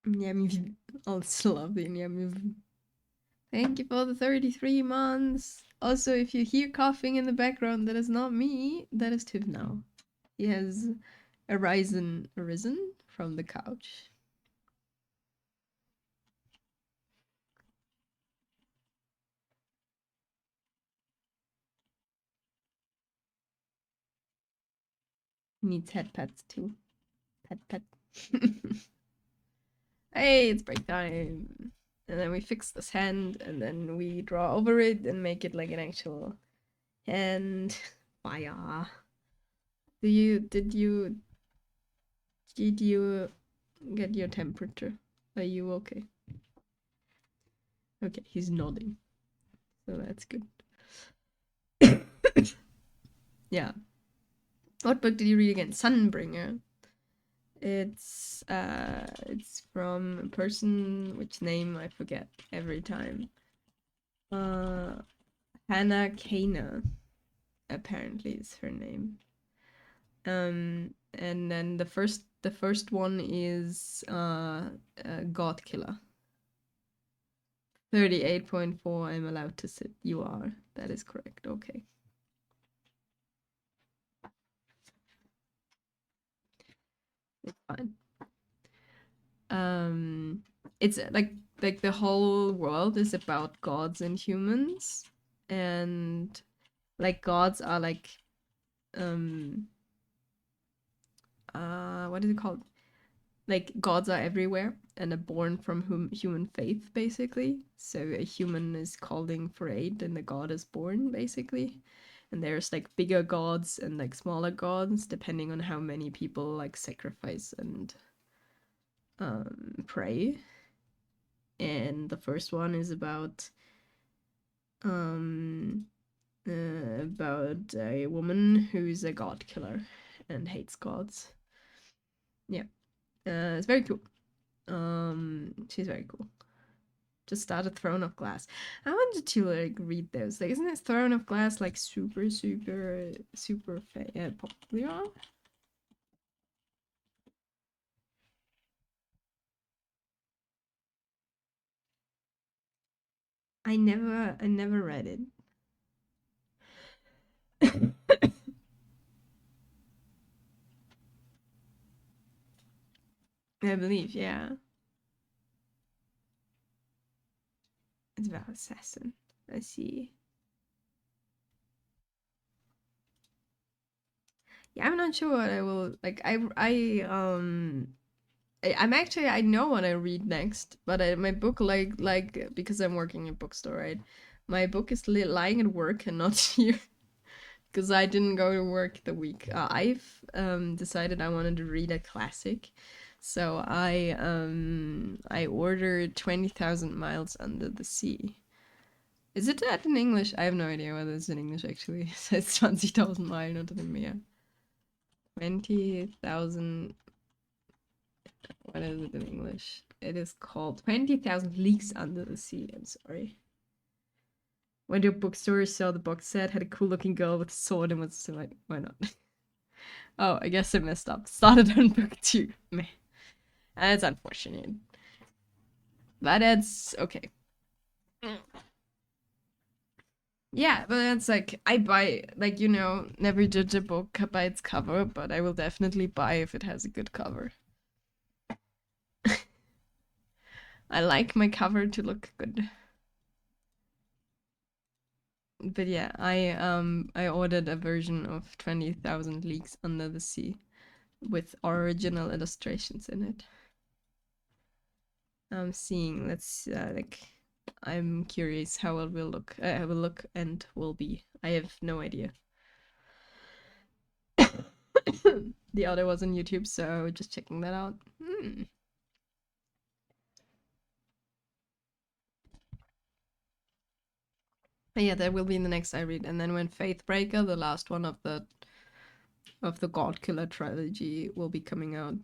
Nyamiv, also love the Nyamiv. Thank you for the 33 months. Also, if you hear coughing in the background, that is not me, that is Tiv now. He has arisen from the couch. Needs head pats too. Pet. Hey, it's break time. And then we fix this hand, and then we draw over it and make it like an actual hand. Fire. Did you get your temperature? Are you okay? Okay, he's nodding. So that's good. Yeah. What book did you read again? Sunbringer. It's from a person which name I forget every time. Hannah Kana, apparently is her name. And then the first one is God Killer. 38.4. I'm allowed to sit. You are. That is correct. Okay. It's fine. It's like the whole world is about gods and humans, and like gods are like what is it called? Like gods are everywhere and are born from human faith basically. So a human is calling for aid and the god is born basically. And there's like bigger gods and like smaller gods depending on how many people like sacrifice and pray. And the first one is about a woman who's a god killer and hates gods. Yeah. It's very cool. She's very cool. Just started Throne of Glass. I wanted to like read those. Like, isn't this Throne of Glass like super popular? I never read it. I believe, yeah. It's about assassin. I see. Yeah, I'm not sure what I will like. I'm actually I know what I read next, but my book like because I'm working in a bookstore, right? My book is lying at work and not here because I didn't go to work the week. I've decided I wanted to read a classic, so I ordered 20,000 Miles Under the Sea. Is it that in English? I have no idea whether it's in English actually. It says 20,000 Meilen unter dem Meer. 20,000. What is it in English? It is called 20,000 Leagues Under the Sea. I'm sorry. Went to a bookstore, saw the box set, had a cool looking girl with a sword, and was like, why not? Oh, I guess I messed up. Started on book 2. Meh. That's unfortunate. But that's okay. Yeah, but that's like, I buy, like, never judge a book by its cover, but I will definitely buy if it has a good cover. I like my cover to look good. But yeah, I ordered a version of 20,000 Leagues Under the Sea with original illustrations in it. I'm seeing, I'm curious how it will look. Will look and will be. I have no idea. The other was on YouTube, so just checking that out. But yeah, that will be in the next I read. And then when Faithbreaker, the last one of the God Killer trilogy, will be coming out,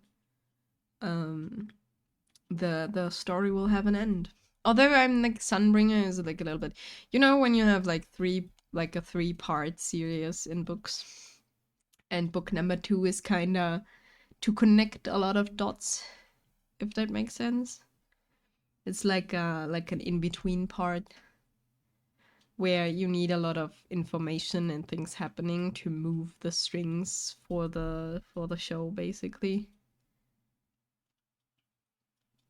the story will have an end. Although I'm like Sunbringer is like a little bit, when you have like a 3-part series in books, and book number 2 is kind of to connect a lot of dots, if that makes sense. It's like an in-between part where you need a lot of information and things happening to move the strings for the show, basically.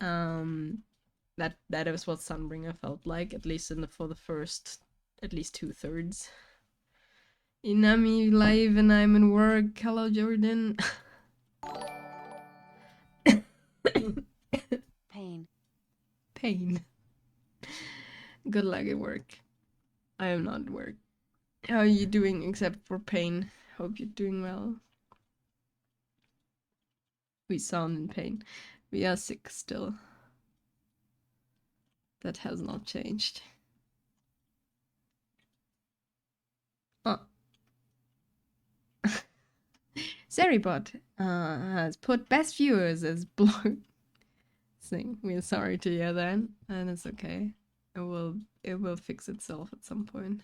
That is what Sunbringer felt like, at least for the first at least 2/3. Inami live and I'm in work. Hello, Jordan. Pain. Pain. Good luck at work. I am not at work. How are you doing except for pain? Hope you're doing well. We sound in pain. We are sick still. That has not changed. Oh. Seribot has put best viewers as blog thing. We're sorry to hear that, and it's okay. It will fix itself at some point.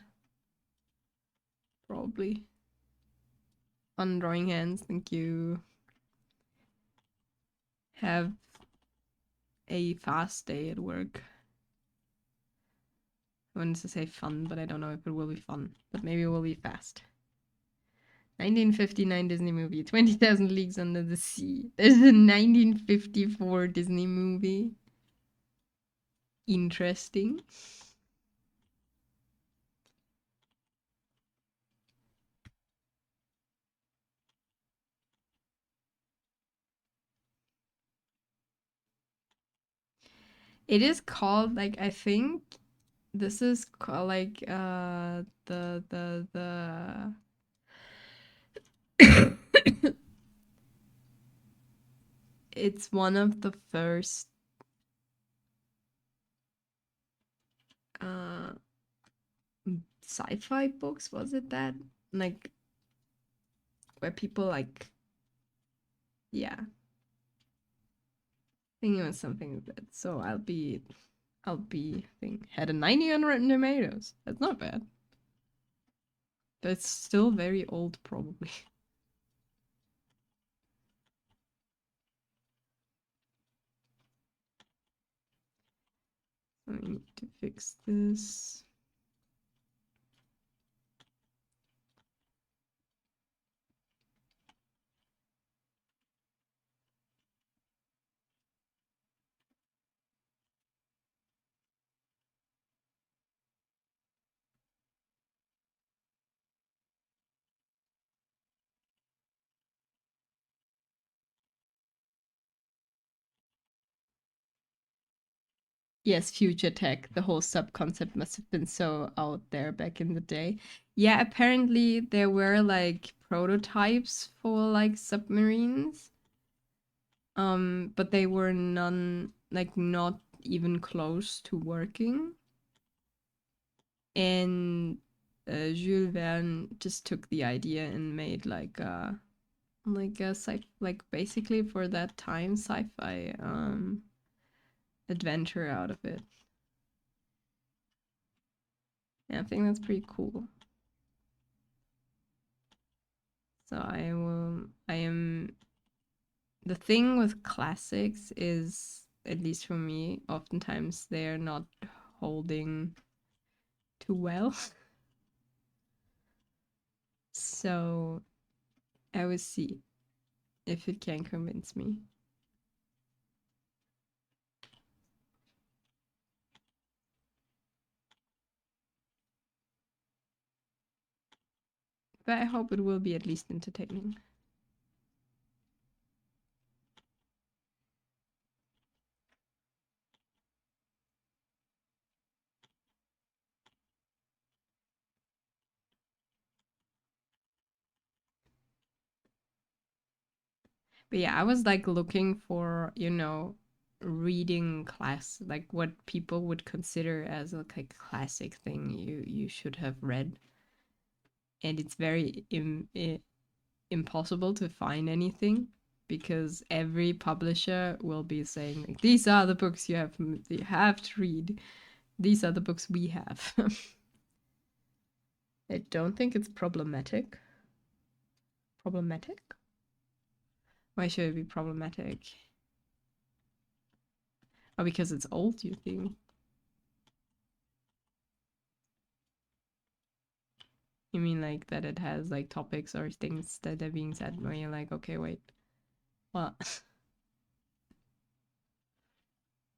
Probably. Fun drawing hands, thank you. Have a fast day at work. I wanted to say fun, but I don't know if it will be fun. But maybe it will be fast. 1959 Disney movie, 20,000 Leagues Under the Sea. There's a 1954 Disney movie. Interesting. It is called, like, I think this is called like the it's one of the first uh sci-fi books, was it that? Like where people like, yeah. I think it was something like that. So I'll be thing. Had a 90 on Rotten Tomatoes. That's not bad. But it's still very old probably. I need to fix this. Yes, future tech. The whole sub concept must have been so out there back in the day. Yeah, apparently there were like prototypes for like submarines. But they were not even close to working. And Jules Verne just took the idea and made like basically for that time sci-fi adventure out of it. Yeah, I think that's pretty cool. So I am the thing with classics is, at least for me, oftentimes they're not holding too well. So I will see if it can convince me. But I hope it will be at least entertaining. But yeah, I was like looking for, reading class, like what people would consider as like a classic thing you should have read. And it's very impossible to find anything because every publisher will be saying like, these are the books you have to read. These are the books we have. I don't think it's problematic. Problematic? Why should it be problematic? Oh, because it's old, you think? You mean like that it has like topics or things that are being said where you're like, okay, wait, what?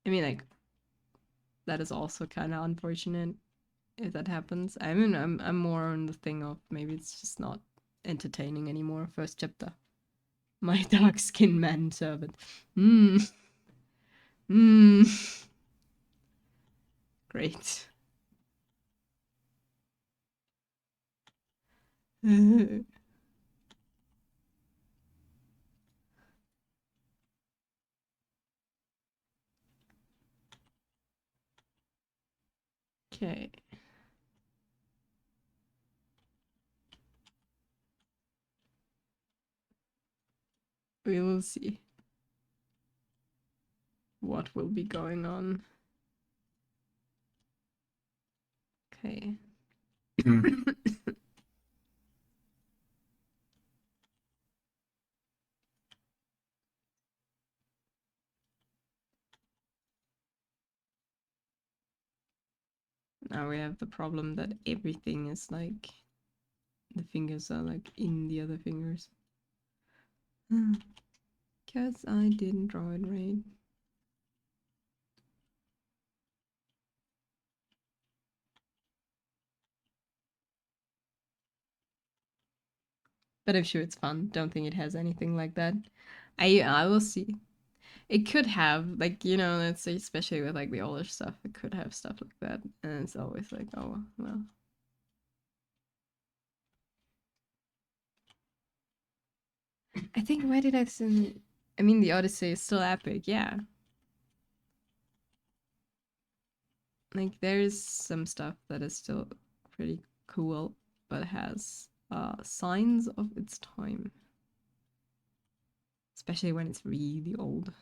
I mean, like, that is also kind of unfortunate if that happens. I mean, I'm more on the thing of maybe it's just not entertaining anymore. First chapter. My dark skinned manservant. Hmm. Hmm. Great. Okay. We will see what will be going on. Okay. Now we have the problem that everything is like, the fingers are like in the other fingers. Because I didn't draw it right. But I'm sure it's fun. Don't think it has anything like that. I will see. It could have, like, let's say, especially with like the older stuff, it could have stuff like that. And it's always like, oh, well. I think, why did I send. I mean, the Odyssey is still epic, yeah. Like, there's some stuff that is still pretty cool, but has signs of its time. Especially when it's really old.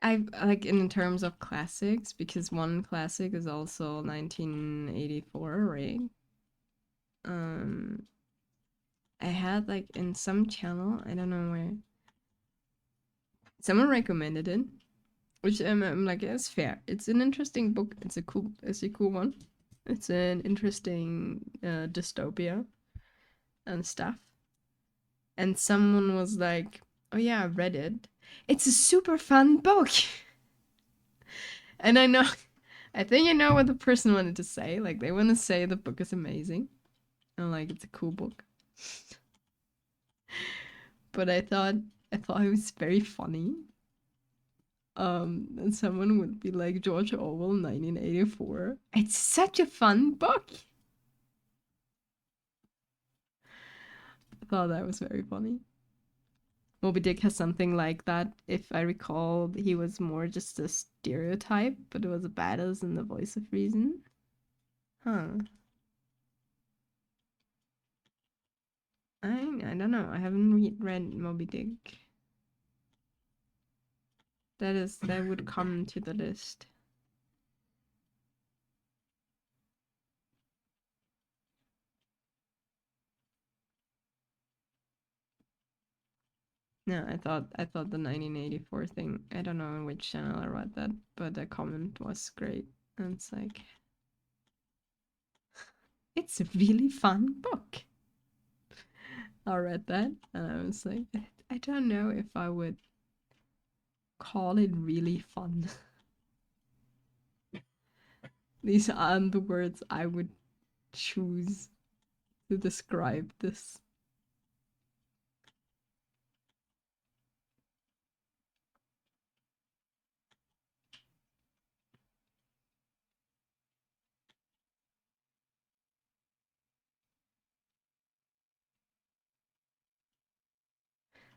I like in terms of classics, because one classic is also 1984, right? Um, I had like in some channel, I don't know where, someone recommended it, which I'm like, yeah, it's fair. It's an interesting book. It's a cool one. It's an interesting dystopia and stuff. And someone was like, "Oh yeah, I read it. It's a super fun book." And I think I know what the person wanted to say. Like they want to say the book is amazing, and like it's a cool book. But I thought it was very funny. And someone would be like George Orwell 1984. It's such a fun book. I thought that was very funny. Moby Dick has something like that. If I recall, he was more just a stereotype, but it was a badass in the voice of reason. Huh. I don't know. I haven't read Moby Dick. That would come to the list. No, I thought the 1984 thing. I don't know on which channel I read that, but the comment was great. And it's like, it's a really fun book. I read that and I was like, I don't know if I would call it really fun. These aren't the words I would choose to describe this.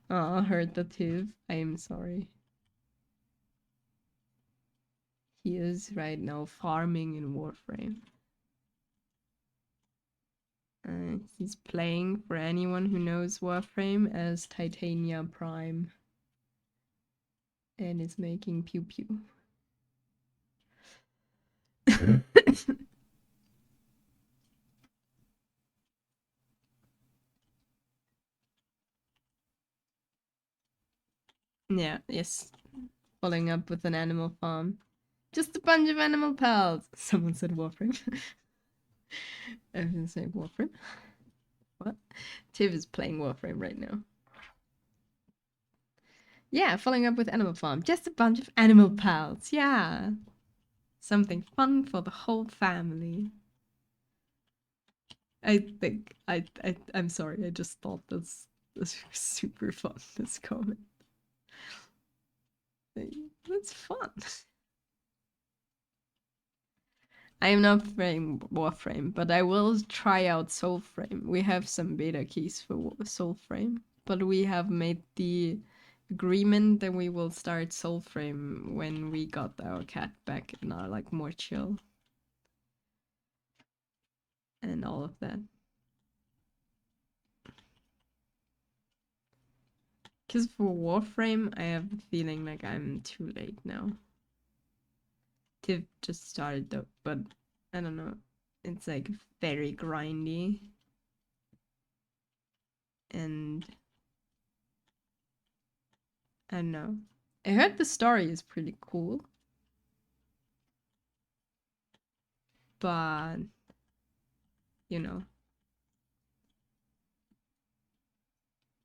Oh, I heard that too. I am sorry. He is right now farming in Warframe. He's playing, for anyone who knows Warframe, as Titania Prime. And is making pew pew. Yeah, yes. Following up with an Animal Farm. Just a bunch of animal pals. Someone said Warframe. I was gonna say Warframe. What? Tiv is playing Warframe right now. Yeah, following up with Animal Farm. Just a bunch of animal pals. Yeah. Something fun for the whole family. I think I'm sorry, I just thought this was super fun, this comment. That's fun. I am not playing Warframe, but I will try out Soulframe. We have some beta keys for Soulframe, but we have made the agreement that we will start Soulframe when we got our cat back and are like more chill. And all of that. Because for Warframe, I have a feeling like I'm too late now. Tiv just started though, but I don't know. It's like very grindy. And I don't know. I heard the story is pretty cool. But, you know,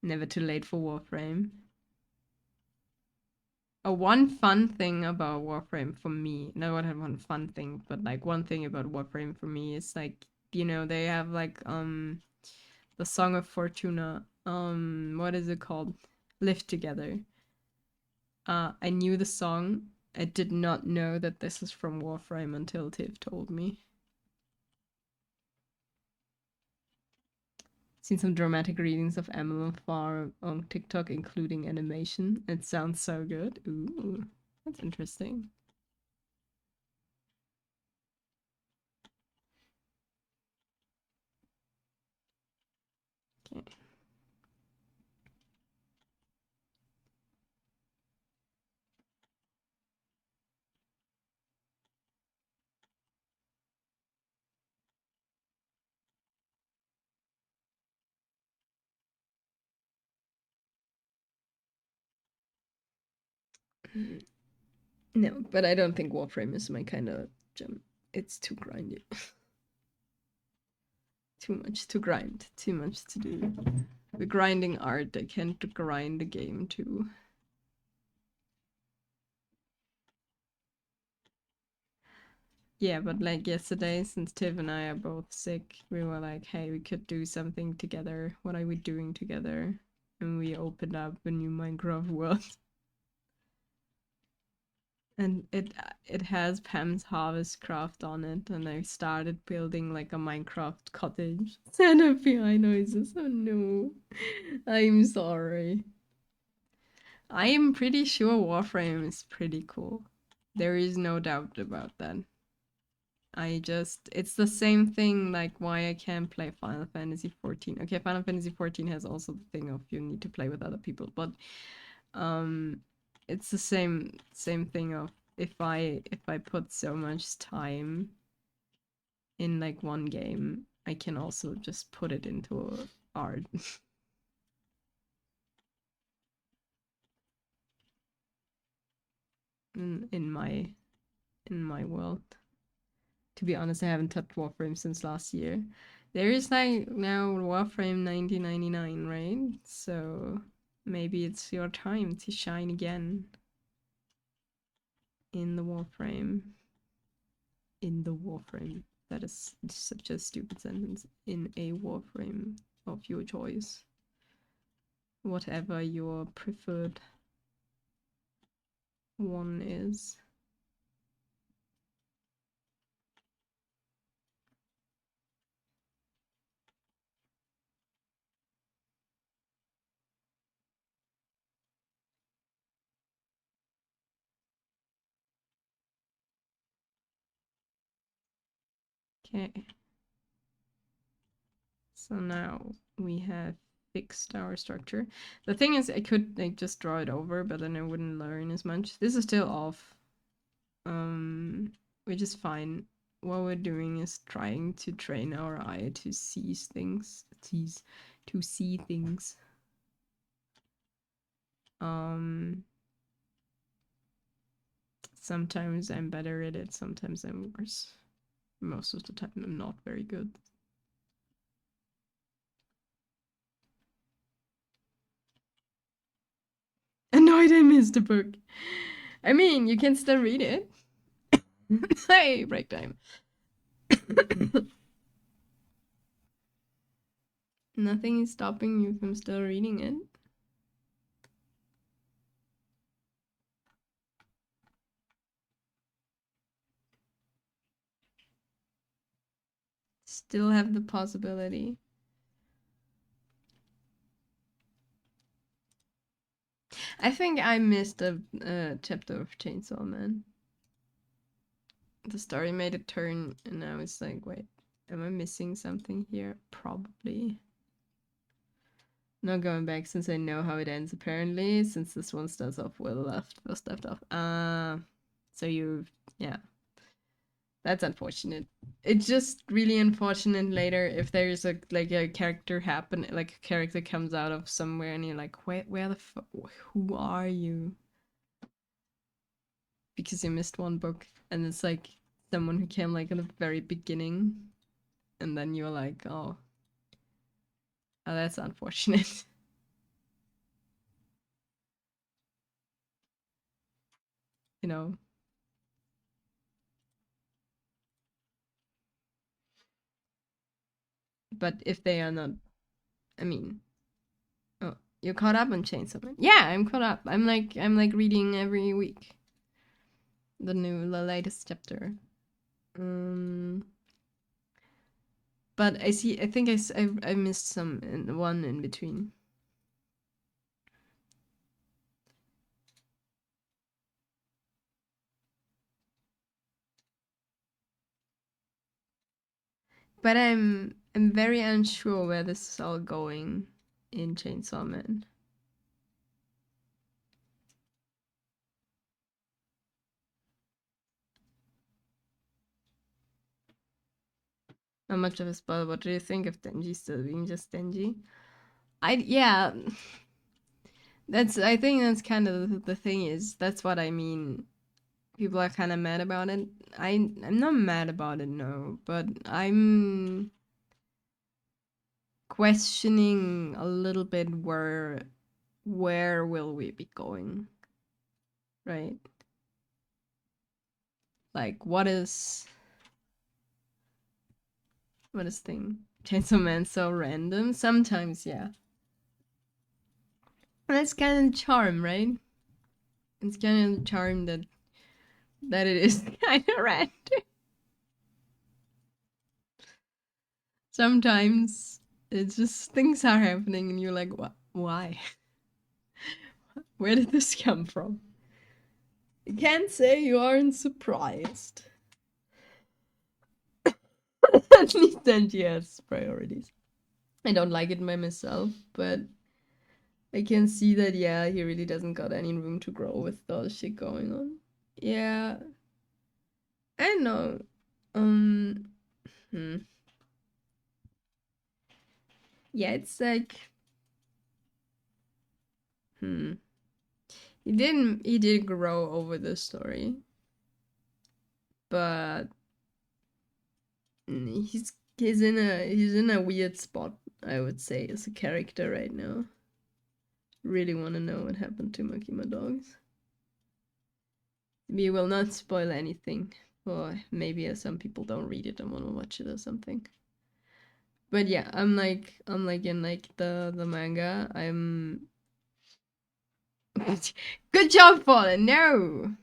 never too late for Warframe. One fun thing about Warframe for me, not one fun thing, but like one thing about Warframe for me is like, you know, they have like the Song of Fortuna, what is it called? Live Together. I knew the song. I did not know that this is from Warframe until Tiv told me. Seen some dramatic readings of Animal Farm on TikTok, including animation. It sounds so good. Ooh, that's interesting. Okay. No, but I don't think Warframe is my kind of gem. It's too grindy. Too much to grind. Too much to do. The grinding art, I can't grind the game too. Yeah, but like yesterday, since Tiff and I are both sick, we were like, hey, we could do something together. What are we doing together? And we opened up a new Minecraft world. And it has Pam's Harvest Craft on it, and I started building like a Minecraft cottage. Set of PI noises. Oh no. I'm sorry. I am pretty sure Warframe is pretty cool. There is no doubt about that. It's the same thing like why I can't play Final Fantasy 14. Okay, Final Fantasy 14 has also the thing of you need to play with other people, but um it's the same thing of if I put so much time in like one game, I can also just put it into art. in my world. To be honest, I haven't touched Warframe since last year. There is like now Warframe 1999, right? So maybe it's your time to shine again in the Warframe. In the Warframe. That is such a stupid sentence. In a Warframe of your choice. Whatever your preferred one is. Okay. So now we have fixed our structure. The thing is, I could like just draw it over, but then I wouldn't learn as much. This is still off, which is fine. What we're doing is trying to train our eye to see things, to see things. Sometimes I'm better at it, sometimes I'm worse. Most of the time, I'm not very good. Annoyed I missed a book. I mean, you can still read it. Hey, break time. Nothing is stopping you from still reading it. Still have the possibility. I think I missed a chapter of Chainsaw Man. The story made a turn, and I was like, wait, am I missing something here? Probably. Not going back since I know how it ends, apparently, since this one starts off well left, first left off. So yeah. That's unfortunate. It's just really unfortunate later if there's a character like a character comes out of somewhere and you're like, where the who are you? Because you missed one book and it's like someone who came like in the very beginning, and then you're like, oh, that's unfortunate. You know. But if they are not, I mean, oh, you're caught up on Chainsaw Man. Yeah, I'm caught up. I'm like reading every week the latest chapter. But I see. I think I missed one in between. But I'm very unsure where this is all going in Chainsaw Man. How much of a spoiler? What do you think of Denji still being just Denji? Yeah. I think that's kind of the thing is that's what I mean. People are kind of mad about it. I'm not mad about it, no, but I'm questioning a little bit where will we be going, right? Like, what is What is thing? Chainsaw Man's so random. Sometimes, yeah. That's kind of charm, right? It's kind of charm that it is kind of random. Sometimes it's just things are happening and you're like, what? Why? Where did this come from? You can't say you aren't surprised. At least then she has priorities. I don't like it by myself, but I can see that, yeah, he really doesn't got any room to grow with all the shit going on. Yeah. I know. Um, hmm. Yeah, it's like, hmm. He did grow over the story, but he's in a weird spot, I would say, as a character right now. Really want to know what happened to Makima Dogs. We will not spoil anything, or maybe some people don't read it and want to watch it or something. But yeah, I'm like in like the manga. I'm good job, Fallen. No,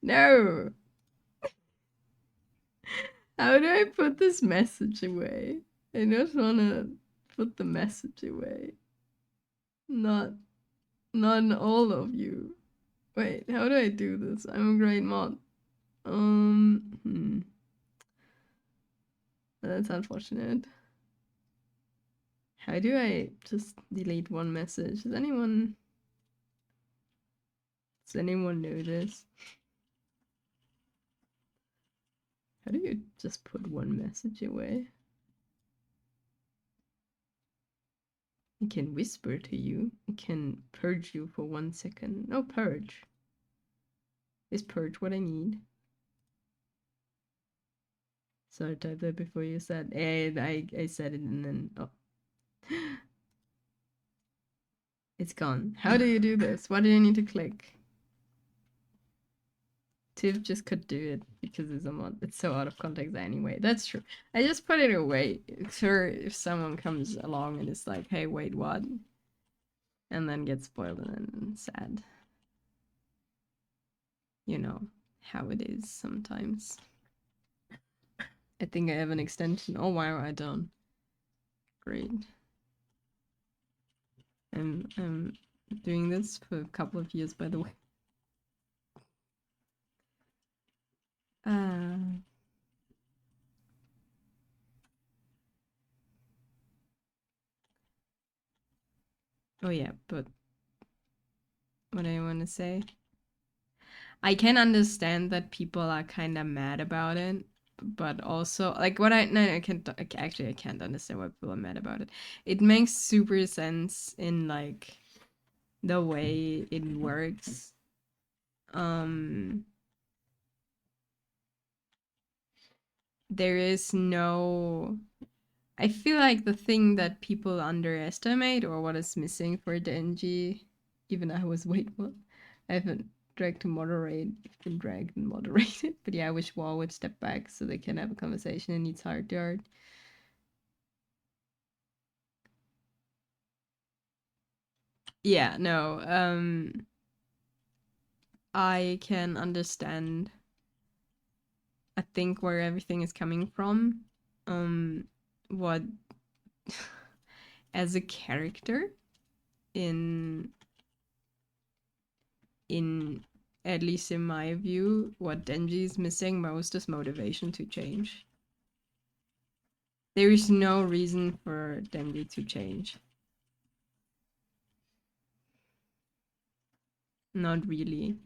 no. How do I put this message away? I just wanna put the message away. Not all of you. Wait, how do I do this? I'm a great mod. That's unfortunate. How do I just delete one message? Does anyone know this? How do you just put one message away? I can whisper to you. I can purge you for 1 second. No, purge. Is purge what I need? So I typed that before you said, and I said it and then, oh. It's gone. How do you do this? What do you need to click? Tiff just could do it because it's a mod. It's so out of context anyway. That's true. I just put it away. Sure, if someone comes along and is like, hey, wait, what? And then gets spoiled and then sad. You know how it is sometimes. I think I have an extension. Oh wow, I don't. Great. I'm doing this for a couple of years, by the way. Oh yeah, but what I want to say, I can understand that people are kind of mad about it, but also like what I no I can't actually I can't understand why people are mad about it. It makes super sense in like the way it works. There is no. I feel like the thing that people underestimate or what is missing for Denji, even I was wait what? I haven't dragged to moderate, been dragged and moderated. But yeah, I wish Wall would step back so they can have a conversation in its heart yard. Yeah, no. I can understand I think where everything is coming from. What as a character in at least in my view, what Denji is missing most is motivation to change. There is no reason for Denji to change. Not really.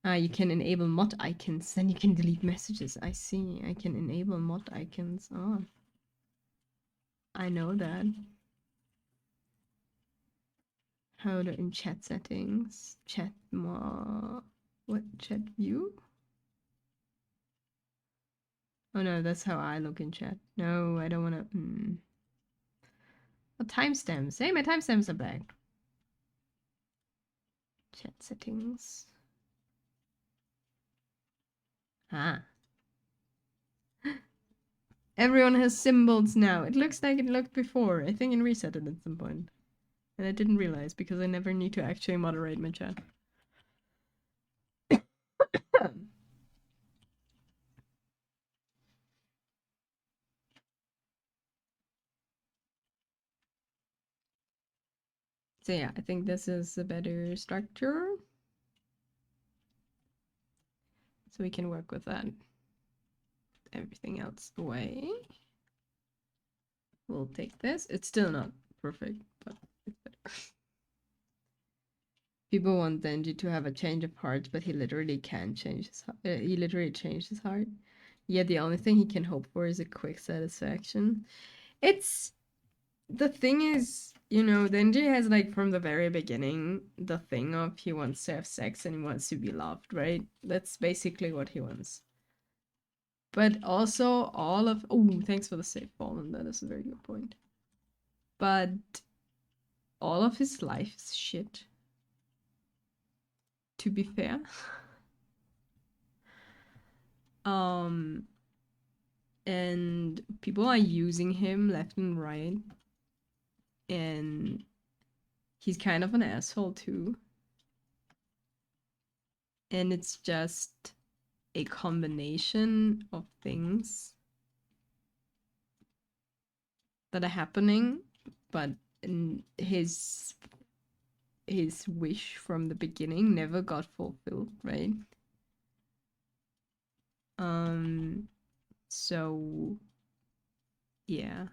You can enable mod icons, then you can delete messages. I see. I can enable mod icons. Oh. I know that. How to in chat settings. Chat more. What? Chat view? Oh no, that's how I look in chat. No, I don't wanna. Oh, timestamps. Hey, my timestamps are back. Chat settings. Ah. Everyone has symbols now. It looks like it looked before. I think it resetted at some point. And I didn't realize because I never need to actually moderate my chat. So yeah, I think this is a better structure. So we can work with that. Everything else away. We'll take this. It's still not perfect, but it's better. People want Denji to have a change of heart, but he literally can't change his heart. He literally changed his heart. Yeah, the only thing he can hope for is a quick satisfaction. It's the thing is, you know, Denji has like from the very beginning the thing of he wants to have sex and he wants to be loved, right? That's basically what he wants. But also all of thanks for the safe Fallen. That is a very good point. But all of his life is shit. To be fair. And people are using him left and right. And he's kind of an asshole too. And it's just a combination of things that are happening, but his wish from the beginning never got fulfilled, right? So yeah.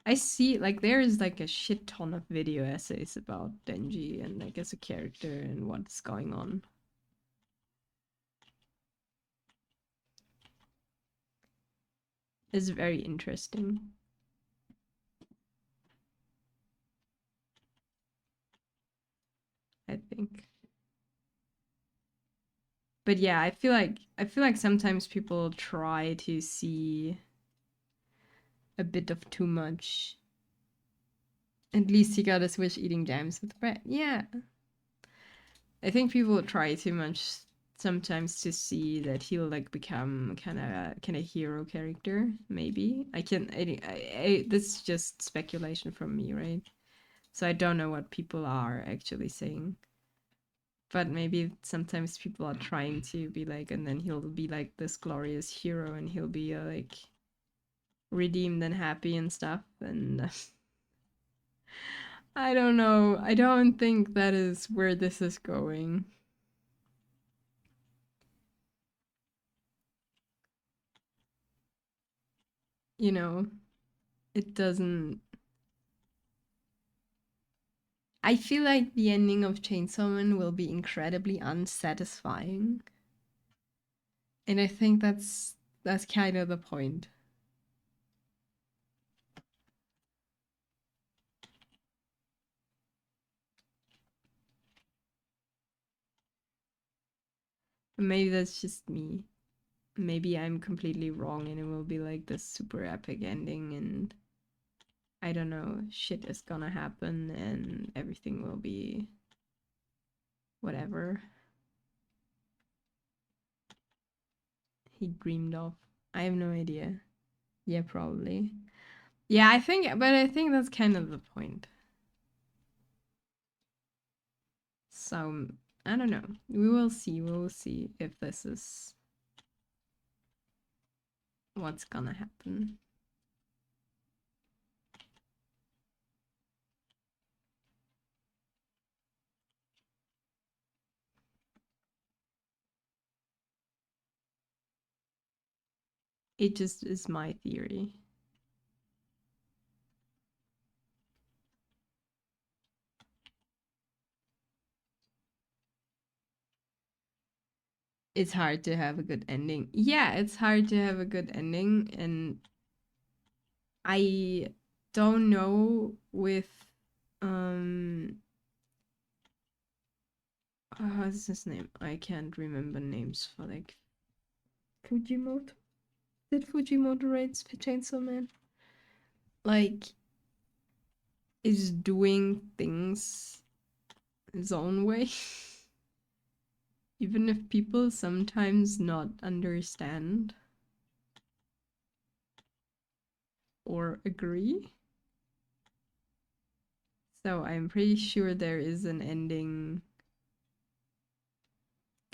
I see, like, there is like a shit ton of video essays about Denji and like as a character and what's going on. It's very interesting. I think. But yeah, I feel like sometimes people try to see a bit of too much. At least he got his wish eating jams with bread. Yeah. I think people try too much sometimes to see that he'll like become kind of hero character. Maybe this is just speculation from me, right? So I don't know what people are actually saying. But maybe sometimes people are trying to be like, and then he'll be like this glorious hero, and he'll be like redeemed and happy and stuff. And I don't know. I don't think that is where this is going. You know, it doesn't. I feel like the ending of Chainsaw Man will be incredibly unsatisfying. And I think that's kind of the point. Maybe that's just me. Maybe I'm completely wrong and it will be like this super epic ending and I don't know, shit is gonna happen and everything will be whatever he dreamed of. I have no idea. Yeah, probably. Yeah, I think that's kind of the point. So, I don't know. We will see. We will see if this is what's gonna happen. It just is my theory. It's hard to have a good ending. Yeah, it's hard to have a good ending, and I don't know with what's his name? I can't remember names for like Fujimoto. Did Fujimoto write Chainsaw Man? Like, is doing things his own way. even if people sometimes not understand or agree. So I'm pretty sure there is an ending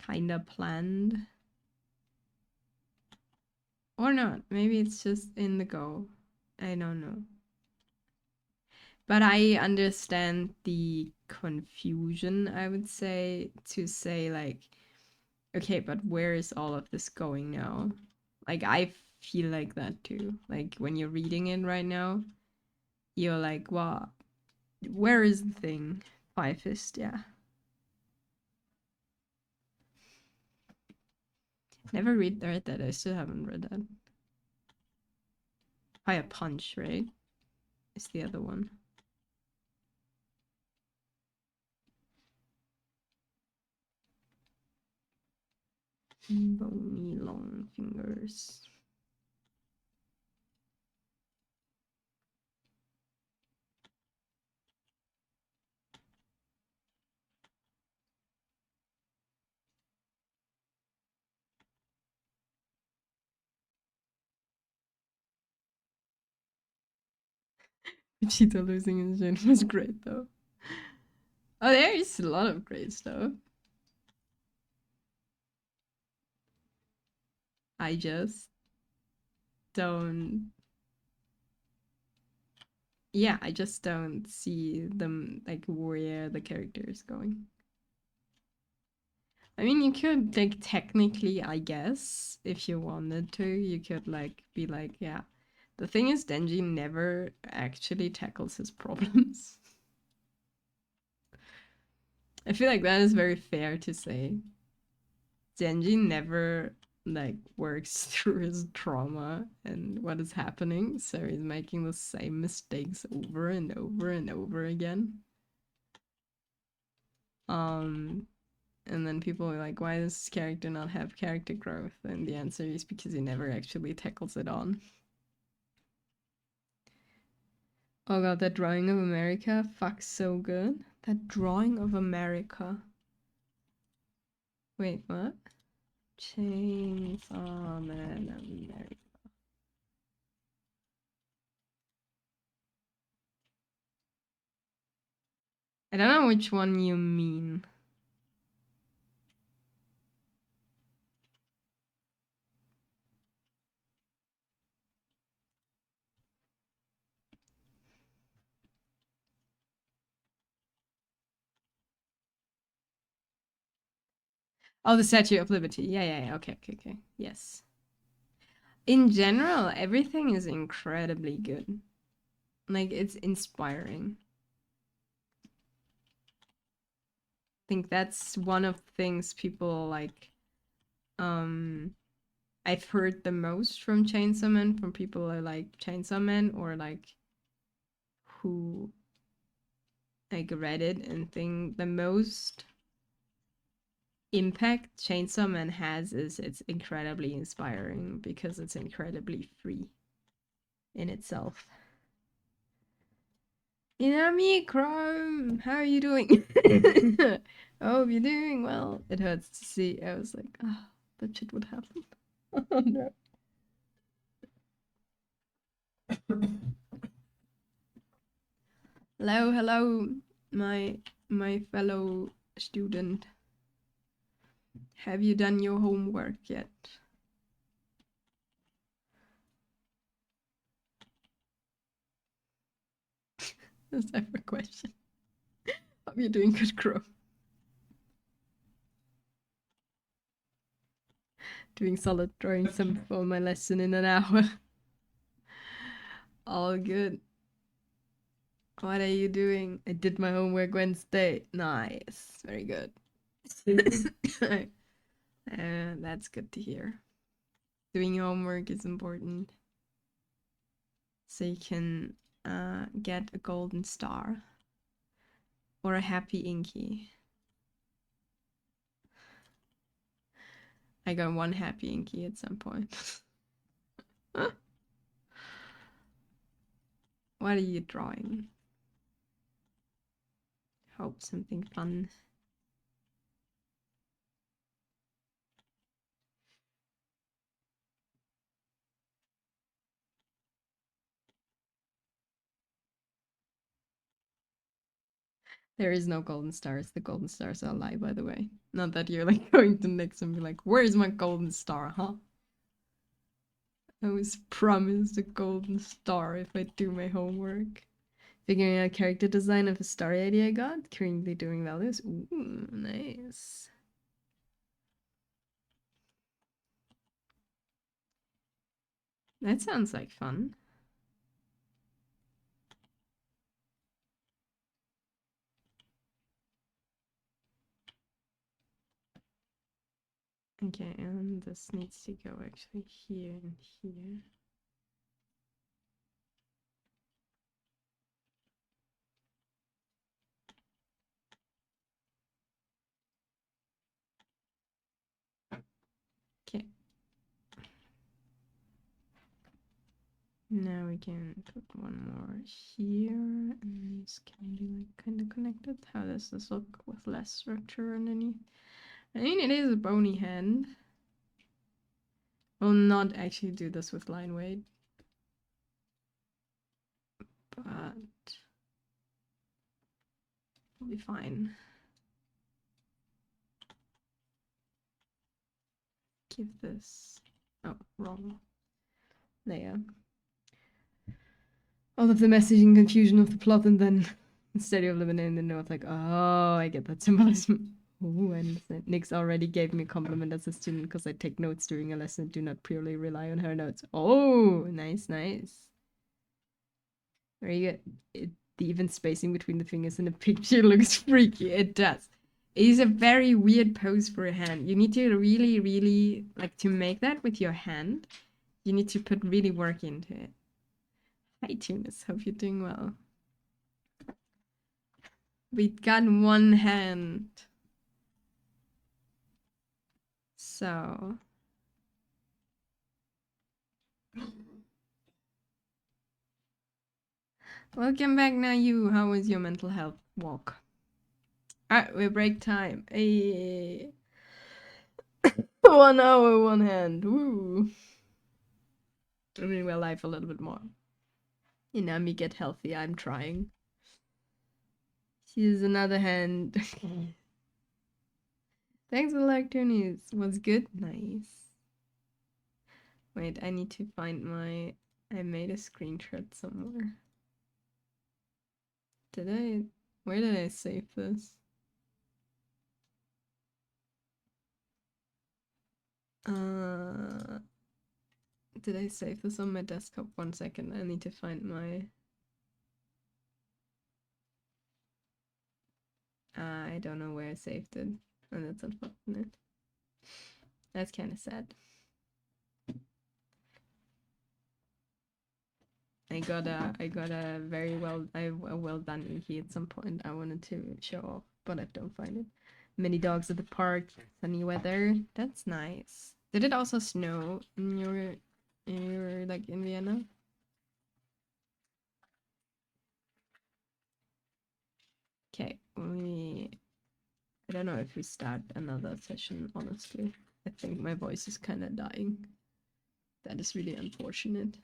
kind of planned. Or not. Maybe it's just in the go. I don't know. But I understand the confusion, I would say, to say, like, okay, but where is all of this going now? Like, I feel like that too. Like, when you're reading it right now, you're like, well, where is the thing? Five Fist, yeah. Never read that. I still haven't read that. Fire Punch, right? Is the other one. Bony long fingers. Vegeta losing his gen was great though. Oh, there is a lot of great stuff. I just don't. Yeah, I just don't see them like where the characters going. I mean, you could like technically, I guess, if you wanted to, you could like be like, yeah. The thing is, Denji never actually tackles his problems. I feel like that is very fair to say. Denji never like works through his trauma and what is happening, so he's making the same mistakes over and over and over again. And then people are like, why does this character not have character growth? And the answer is because he never actually tackles it on. Oh god, that drawing of America, fuck, so good. That drawing of America. Wait, what? Chainsaw Man America. I don't know which one you mean. Oh, the Statue of Liberty. Yeah. Okay. Yes. In general, everything is incredibly good. Like, it's inspiring. I think that's one of the things people like. I've heard the most from Chainsaw Man, from people who like Chainsaw Man or like who like read it and think the most impact Chainsaw Man has is it's incredibly inspiring because it's incredibly free in itself. Inami Chrome, how are you doing? Oh, you're doing well. It hurts to see. I was like, oh, that shit would happen. Oh no. Hello, my fellow student. Have you done your homework yet? That's a question. Hope you're doing good, Crow. Doing solid, drawing some for my lesson in an hour. All good. What are you doing? I did my homework Wednesday. Nice. Very good. That's good to hear. Doing your homework is important. So you can get a golden star. Or a happy inky. I got one happy inky at some point. What are you drawing? Hope something fun. There is no golden stars. The golden stars are a lie, by the way. Not that you're like going to Nyx and be like, where's my golden star, huh? I was promised a golden star if I do my homework. Figuring out character design of a story idea I got. Currently doing values. Ooh, nice. That sounds like fun. Okay, and this needs to go actually here and here. Okay. Now we can put one more here, and these can be like kind of connected. How does this look with less structure underneath? I mean, it is a bony hand. We'll not actually do this with line weight, but we'll be fine. Give this. Oh, wrong layer. All of the messaging confusion of the plot, and then instead of eliminating the note, like, oh, I get that symbolism. Oh, I understand. Nyx already gave me a compliment as a student because I take notes during a lesson. Do not purely rely on her notes. Oh, nice, nice. Very good. The even spacing between the fingers in the picture looks freaky. It does. It is a very weird pose for a hand. You need to really, really, like, to make that with your hand, you need to put really work into it. Hi, Tunis. Hope you're doing well. We got one hand. So. Welcome back, Nayu. How was your mental health walk? Alright, we break time. Hey. 1 hour, one hand. Woo. Living my life a little bit more. Inami, get healthy. I'm trying. Here's another hand. Thanks for the like, Tony's. Was good? Nice. Wait, I need to find my... I made a screenshot somewhere. Did I... Where did I save this? Did I save this on my desktop? 1 second, I need to find my... I don't know where I saved it. And that's unfortunate. That's kind of sad. I got a very well done Inky at some point. I wanted to show off, but I don't find it. Many dogs at the park, sunny weather. That's nice. Did it also snow in your like in Vienna? Okay, I don't know if we start another session, honestly. I think my voice is kind of dying. That is really unfortunate.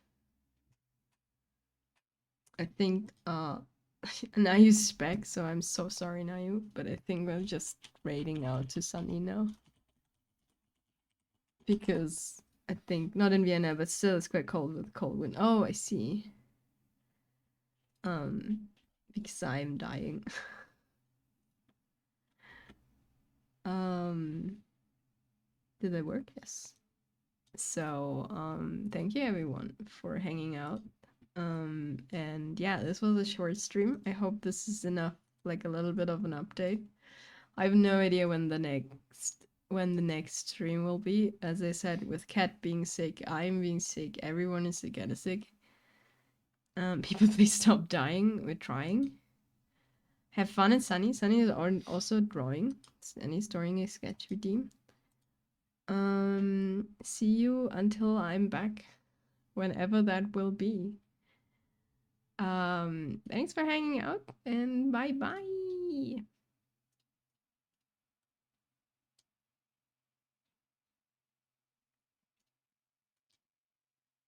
I think Nayu's spec, so I'm so sorry, Nayu, but I think we're just raiding out to Sunny now. Because I think, not in Vienna, but still it's quite cold with cold wind. Oh, I see. Because I'm dying. Did that work? Yes. So, thank you everyone for hanging out. And yeah, this was a short stream. I hope this is enough, like a little bit of an update. I have no idea when the next stream will be. As I said, with Cat being sick, I'm being sick, everyone is sick, and sick. People please stop dying. We're trying. Have fun at Sunny. Sunny is also drawing. And he's drawing a sketch redeem. See you until I'm back. Whenever that will be. Thanks for hanging out and bye bye.